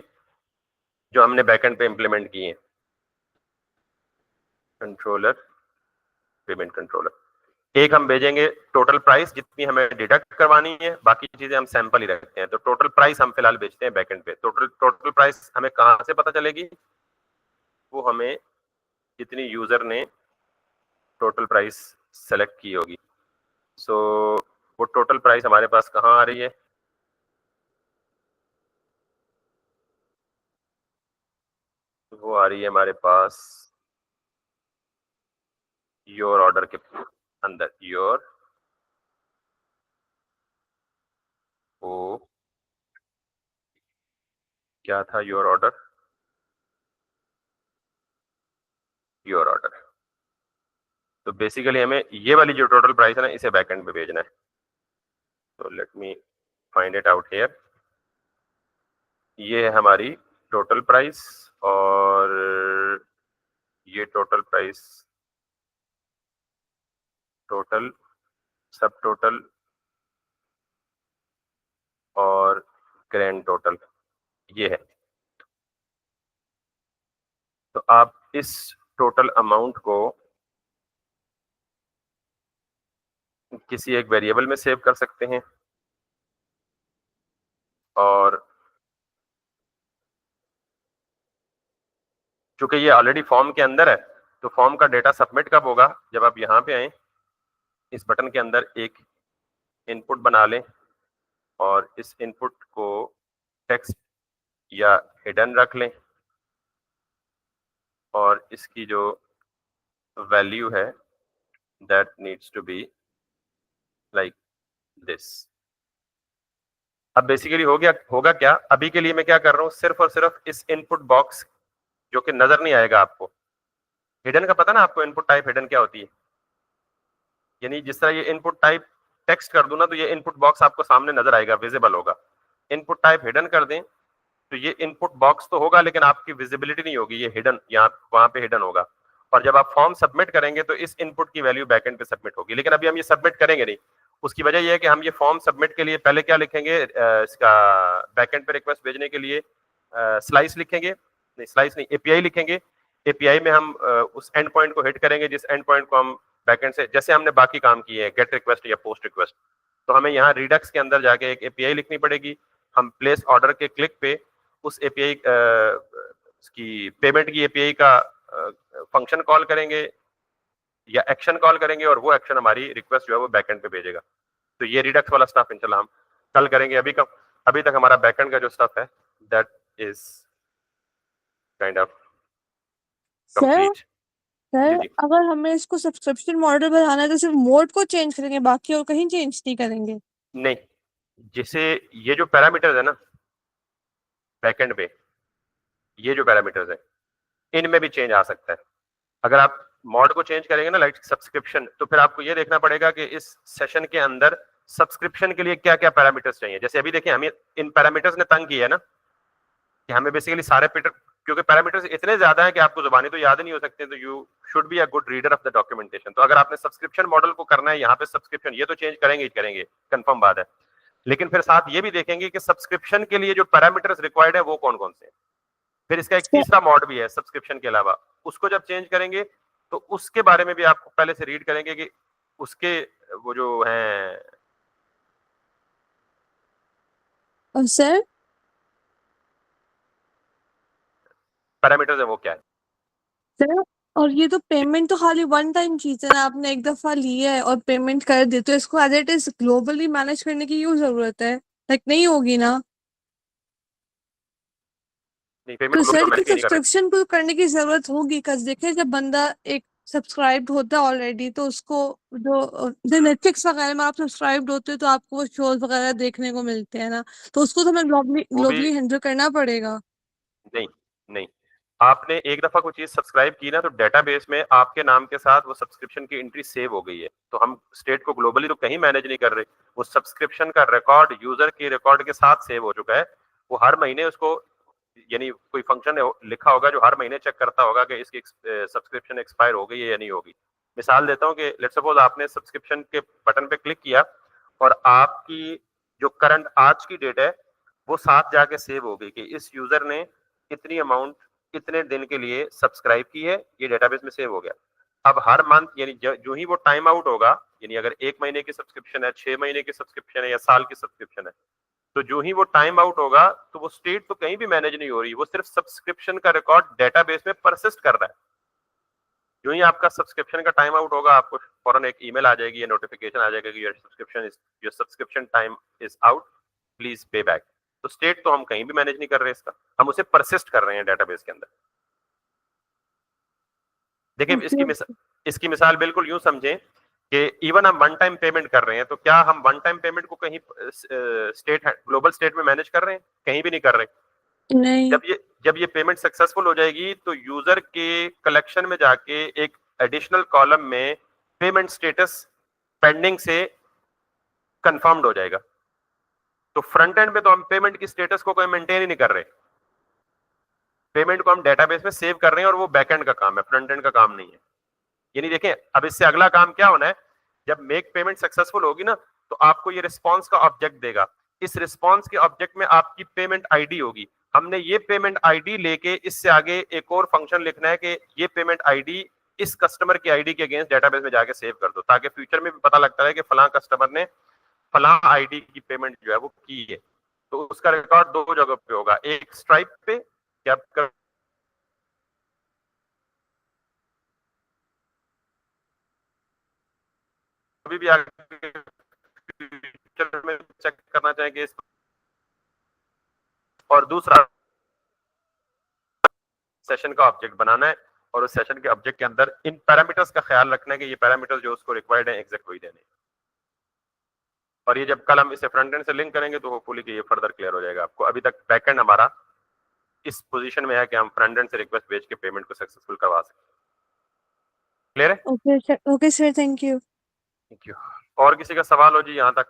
जो हमने बैकएंड पे इंप्लीमेंट की हैं। कंट्रोलर, पेमेंट कंट्रोलर, एक हम भेजेंगे टोटल प्राइस जितनी हमें डिडक्ट करवानी है, बाकी चीजें हम सैंपल ही रखते हैं। तो टोटल प्राइस हम फिलहाल भेजते हैं बैकएंड पे। टोटल प्राइस हमें कहाँ से पता चलेगी? वो हमें जितनी यूजर ने टोटल प्राइस सेलेक्ट की होगी। सो वो टोटल प्राइस हमारे पास कहाँ आ रही है? वो आ रही है हमारे पास योर ऑर्डर के अंदर। योर ओ क्या था? Your order, your order. तो बेसिकली हमें ये वाली जो टोटल प्राइस है ना, इसे बैकएंड पे भेजना है। तो let me find it out here. ये है हमारी टोटल प्राइस, और ये टोटल प्राइस, टोटल, सब टोटल और ग्रैंड टोटल ये है। तो आप इस टोटल अमाउंट को किसी एक वेरिएबल में सेव कर सकते हैं, और चूंकि ये ऑलरेडी फॉर्म के अंदर है तो फॉर्म का डेटा सबमिट कब होगा? जब आप यहाँ पे आए, इस बटन के अंदर एक इनपुट बना लें और इस इनपुट को टेक्स्ट या हिडन रख लें, और इसकी जो वैल्यू है that needs to be like this. अब बेसिकली होगा क्या, अभी के लिए मैं क्या कर रहा हूँ, सिर्फ और सिर्फ इस इनपुट बॉक्स जो कि नजर नहीं आएगा आपको, हिडन का पता ना आपको, इनपुट टाइप हिडन क्या होती है, यानी जिस तरह ये इनपुट टाइप टेक्स्ट कर दूं ना तो ये इनपुट बॉक्स आपको सामने नजर आएगा, विजिबल होगा। इनपुट टाइप हिडन कर दें तो ये इनपुट बॉक्स तो होगा लेकिन आपकी विजिबिलिटी नहीं होगी, ये हिडन यहाँ वहां पे हिडन होगा। और जब आप फॉर्म सबमिट करेंगे तो इस इनपुट की वैल्यू बैकएंड पे सबमिट होगी, लेकिन अभी हम ये सबमिट करेंगे नहीं। उसकी वजह यह है कि हम ये फॉर्म सबमिट के लिए पहले क्या लिखेंगे, इसका बैकएंड पे रिक्वेस्ट भेजने के लिए स्लाइस लिखेंगे, नहीं स्लाइस नहीं, एपीआई लिखेंगे। एपीआई में हम उस एंड पॉइंट को हिट करेंगे जिस एंड पॉइंट को हम बैकएंड से, जैसे हमने बाकी काम किए हैं गेट रिक्वेस्ट या पोस्ट रिक्वेस्ट, तो हमें यहाँ रिडक्स के अंदर जाके एक एपीआई लिखनी पड़ेगी। हम प्लेस ऑर्डर के क्लिक पे उस एपीआई की पेमेंट की एपीआई का फंक्शन कॉल करेंगे या एक्शन कॉल करेंगे, और वो एक्शन हमारी रिक्वेस्ट जो है वो बैकएंड पे भेजेगा। तो ये रिडक्स वाला स्टफ इंशाल्लाह हम कल करेंगे। अभी तक हमारा बैकएंड का जो स्टफ है that is kind of sir complete. Sir जी जी, अगर हमें इसको सब्सक्रिप्शन मॉडल बनाना है तो सिर्फ मोड को चेंज करेंगे, बाकी और कहीं चेंज नहीं करेंगे? नहीं, जैसे ये जो पैरामीटर्स है ना बैकएंड पे, ये जो पैरामीटर्स है इनमें भी चेंज आ सकता है। अगर आप मॉड को चेंज करेंगे ना लाइक सब्सक्रिप्शन, तो फिर आपको ये देखना पड़ेगा कि इस सेशन के अंदर सब्सक्रिप्शन के लिए क्या क्या पैरामीटर्स चाहिए। जैसे अभी देखिए हमें इन पैरामीटर्स ने तंग किया है ना, कि हमें बेसिकली सारे क्योंकि पैरामीटर्स इतने ज्यादा हैं कि आपको जुबानी तो याद नहीं हो सकते, तो you should be a good reader of the documentation. तो अगर आपने सब्सक्रिप्शन मॉडल को करना है, यहाँ पे सब्सक्रिप्शन ये तो चेंज करेंगे ही करेंगे, कंफर्म बात है, लेकिन फिर साथ ये भी देखेंगे कि सब्सक्रिप्शन के लिए जो पैरामीटर्स रिक्वायर्ड है वो कौन कौन से हैं। फिर इसका एक सर तीसरा मॉड भी है सब्सक्रिप्शन के अलावा, उसको जब चेंज करेंगे तो उसके बारे में भी आपको पहले से रीड करेंगे कि उसके वो जो है और सर पैरामीटर्स है वो क्या है। सर और ये तो पेमेंट तो खाली वन टाइम चीज है ना, आपने एक दफा ली है और पेमेंट कर दी, तो इसको as it is globally manage करने की क्यों जरूरत है? लाइक नहीं होगी ना? नहीं, पेमेंट तो ग्लोबली तो सर की मैनेज नहीं कर रहे। सब्सक्रिप्शन को करने की जरूरत होगी, कस देखे जब बंदा एक सब्सक्राइब्ड होता है ऑलरेडी तो उसको जो नेटफ्लिक्स वगैरह में आप सब्सक्राइब्ड होते हो तो आपको वो शोज वगैरह देखने को मिलते हैं ना, तो उसको तो हमें ग्लोबली वो भी ग्लोबली हैंडल करना पड़ेगा। नहीं, नहीं, आपने एक दफा कोई चीज सब्सक्राइब की ना तो डेटाबेस में आपके नाम के साथ वो सब्सक्रिप्शन की एंट्री सेव हो गई है। तो हम स्टेट को ग्लोबली तो कहीं मैनेज नहीं कर रहे, वो सब्सक्रिप्शन का रिकॉर्ड यूजर के रिकॉर्ड के साथ सेव हो चुका है। वो हर महीने उसको, यानी कोई फंक्शन लिखा होगा जो हर महीने चेक करता होगा कि इसकी सब्सक्रिप्शन एक्सपायर हो गई है या नहीं होगी। मिसाल देता हूँ कि लेट्स सपोज आपने सब्सक्रिप्शन के बटन पे क्लिक किया और आपकी जो करंट आज की डेट है वो साथ जाके सेव हो गई कि इस यूजर ने इतनी अमाउंट इतने दिन के लिए सब्सक्राइब की है, ये डेटाबेस में सेव हो गया। अब हर मंथ यानी जो ही वो टाइम आउट होगा, यानी अगर 1 महीने की सब्सक्रिप्शन है, 6 महीने की सब्सक्रिप्शन है या साल की सब्सक्रिप्शन है, तो जो ही वो टाइम आउट होगा तो वो स्टेट तो कहीं भी मैनेज नहीं हो रही, वो सिर्फ सब्सक्रिप्शन का रिकॉर्ड डेटाबेस में परसिस्ट कर रहा है। जो ही आपका सब्सक्रिप्शन का टाइम आउट होगा आपको फौरन एक ईमेल आ जाएगी या नोटिफिकेशन आ जाएगा कि your subscription time is out, please pay back. तो स्टेट तो हम कहीं भी मैनेज नहीं कर रहे इसका, हम उसे परसिस्ट कर रहे हैं डेटाबेस के अंदर। देखिए ओके। इसकी मिसाल बिल्कुल यूं समझें कि इवन हम वन टाइम पेमेंट कर रहे हैं, तो क्या हम वन टाइम पेमेंट को कहीं स्टेट ग्लोबल स्टेट में मैनेज कर रहे हैं? कहीं भी नहीं कर रहे। नहीं। जब ये पेमेंट सक्सेसफुल हो जाएगी तो यूजर के कलेक्शन में जाके एक एडिशनल कॉलम में पेमेंट स्टेटस पेंडिंग से कंफर्म्ड हो जाएगा। तो फ्रंट एंड पे तो हम पेमेंट की स्टेटस को कोई मेंटेन ही नहीं कर रहे, पेमेंट को हम डेटाबेस में सेव कर रहे हैं और वो बैकएंड का काम है, फ्रंट एंड का काम नहीं है। यानी देखें अब इससे अगला काम क्या होना है, जब मेक पेमेंट सक्सेसफुल होगी ना तो आपको ये रिस्पॉन्स का ऑब्जेक्ट देगा। इस रिस्पॉन्स के ऑब्जेक्ट में आपकी पेमेंट आईडी होगी। हमने ये पेमेंट आईडी लेके इससे आगे एक और फंक्शन लिखना है कि ये पेमेंट आईडी इस कस्टमर की आईडी के अगेंस्ट डेटाबेस में जाके सेव कर दो, ताकि फ्यूचर में भी पता लगता है कि फलां कस्टमर ने फलां आईडी की पेमेंट जो है वो की है। तो उसका रिकॉर्ड दो जगह पे होगा, एक स्ट्राइप पे कि आप कभी भी आगे फ्यूचर में चेक करना चाहेंगे, और दूसरा सेशन का ऑब्जेक्ट बनाना है और उस सेशन के ऑब्जेक्ट के अंदर इन पैरामीटर्स का ख्याल रखना है कि ये पैरामीटर्स जो उसको रिक्वायर्ड है एग्जैक्ट वही देने हैं। और ये जब कल हम इसे फ्रंट एंड से लिंक करेंगे तो होपफुली कि ये फर्दर क्लियर हो जाएगा आपको। अभी तक बैक एंड हमारा इस पोजीशन में है कि हम फ्रंट एंड से रिक्वेस्ट भेज के पेमेंट को सक्सेसफुल करवा सकते हैं। क्लियर है? Okay sir, thank you. Thank you. और किसी का सवाल हो जी यहाँ तक?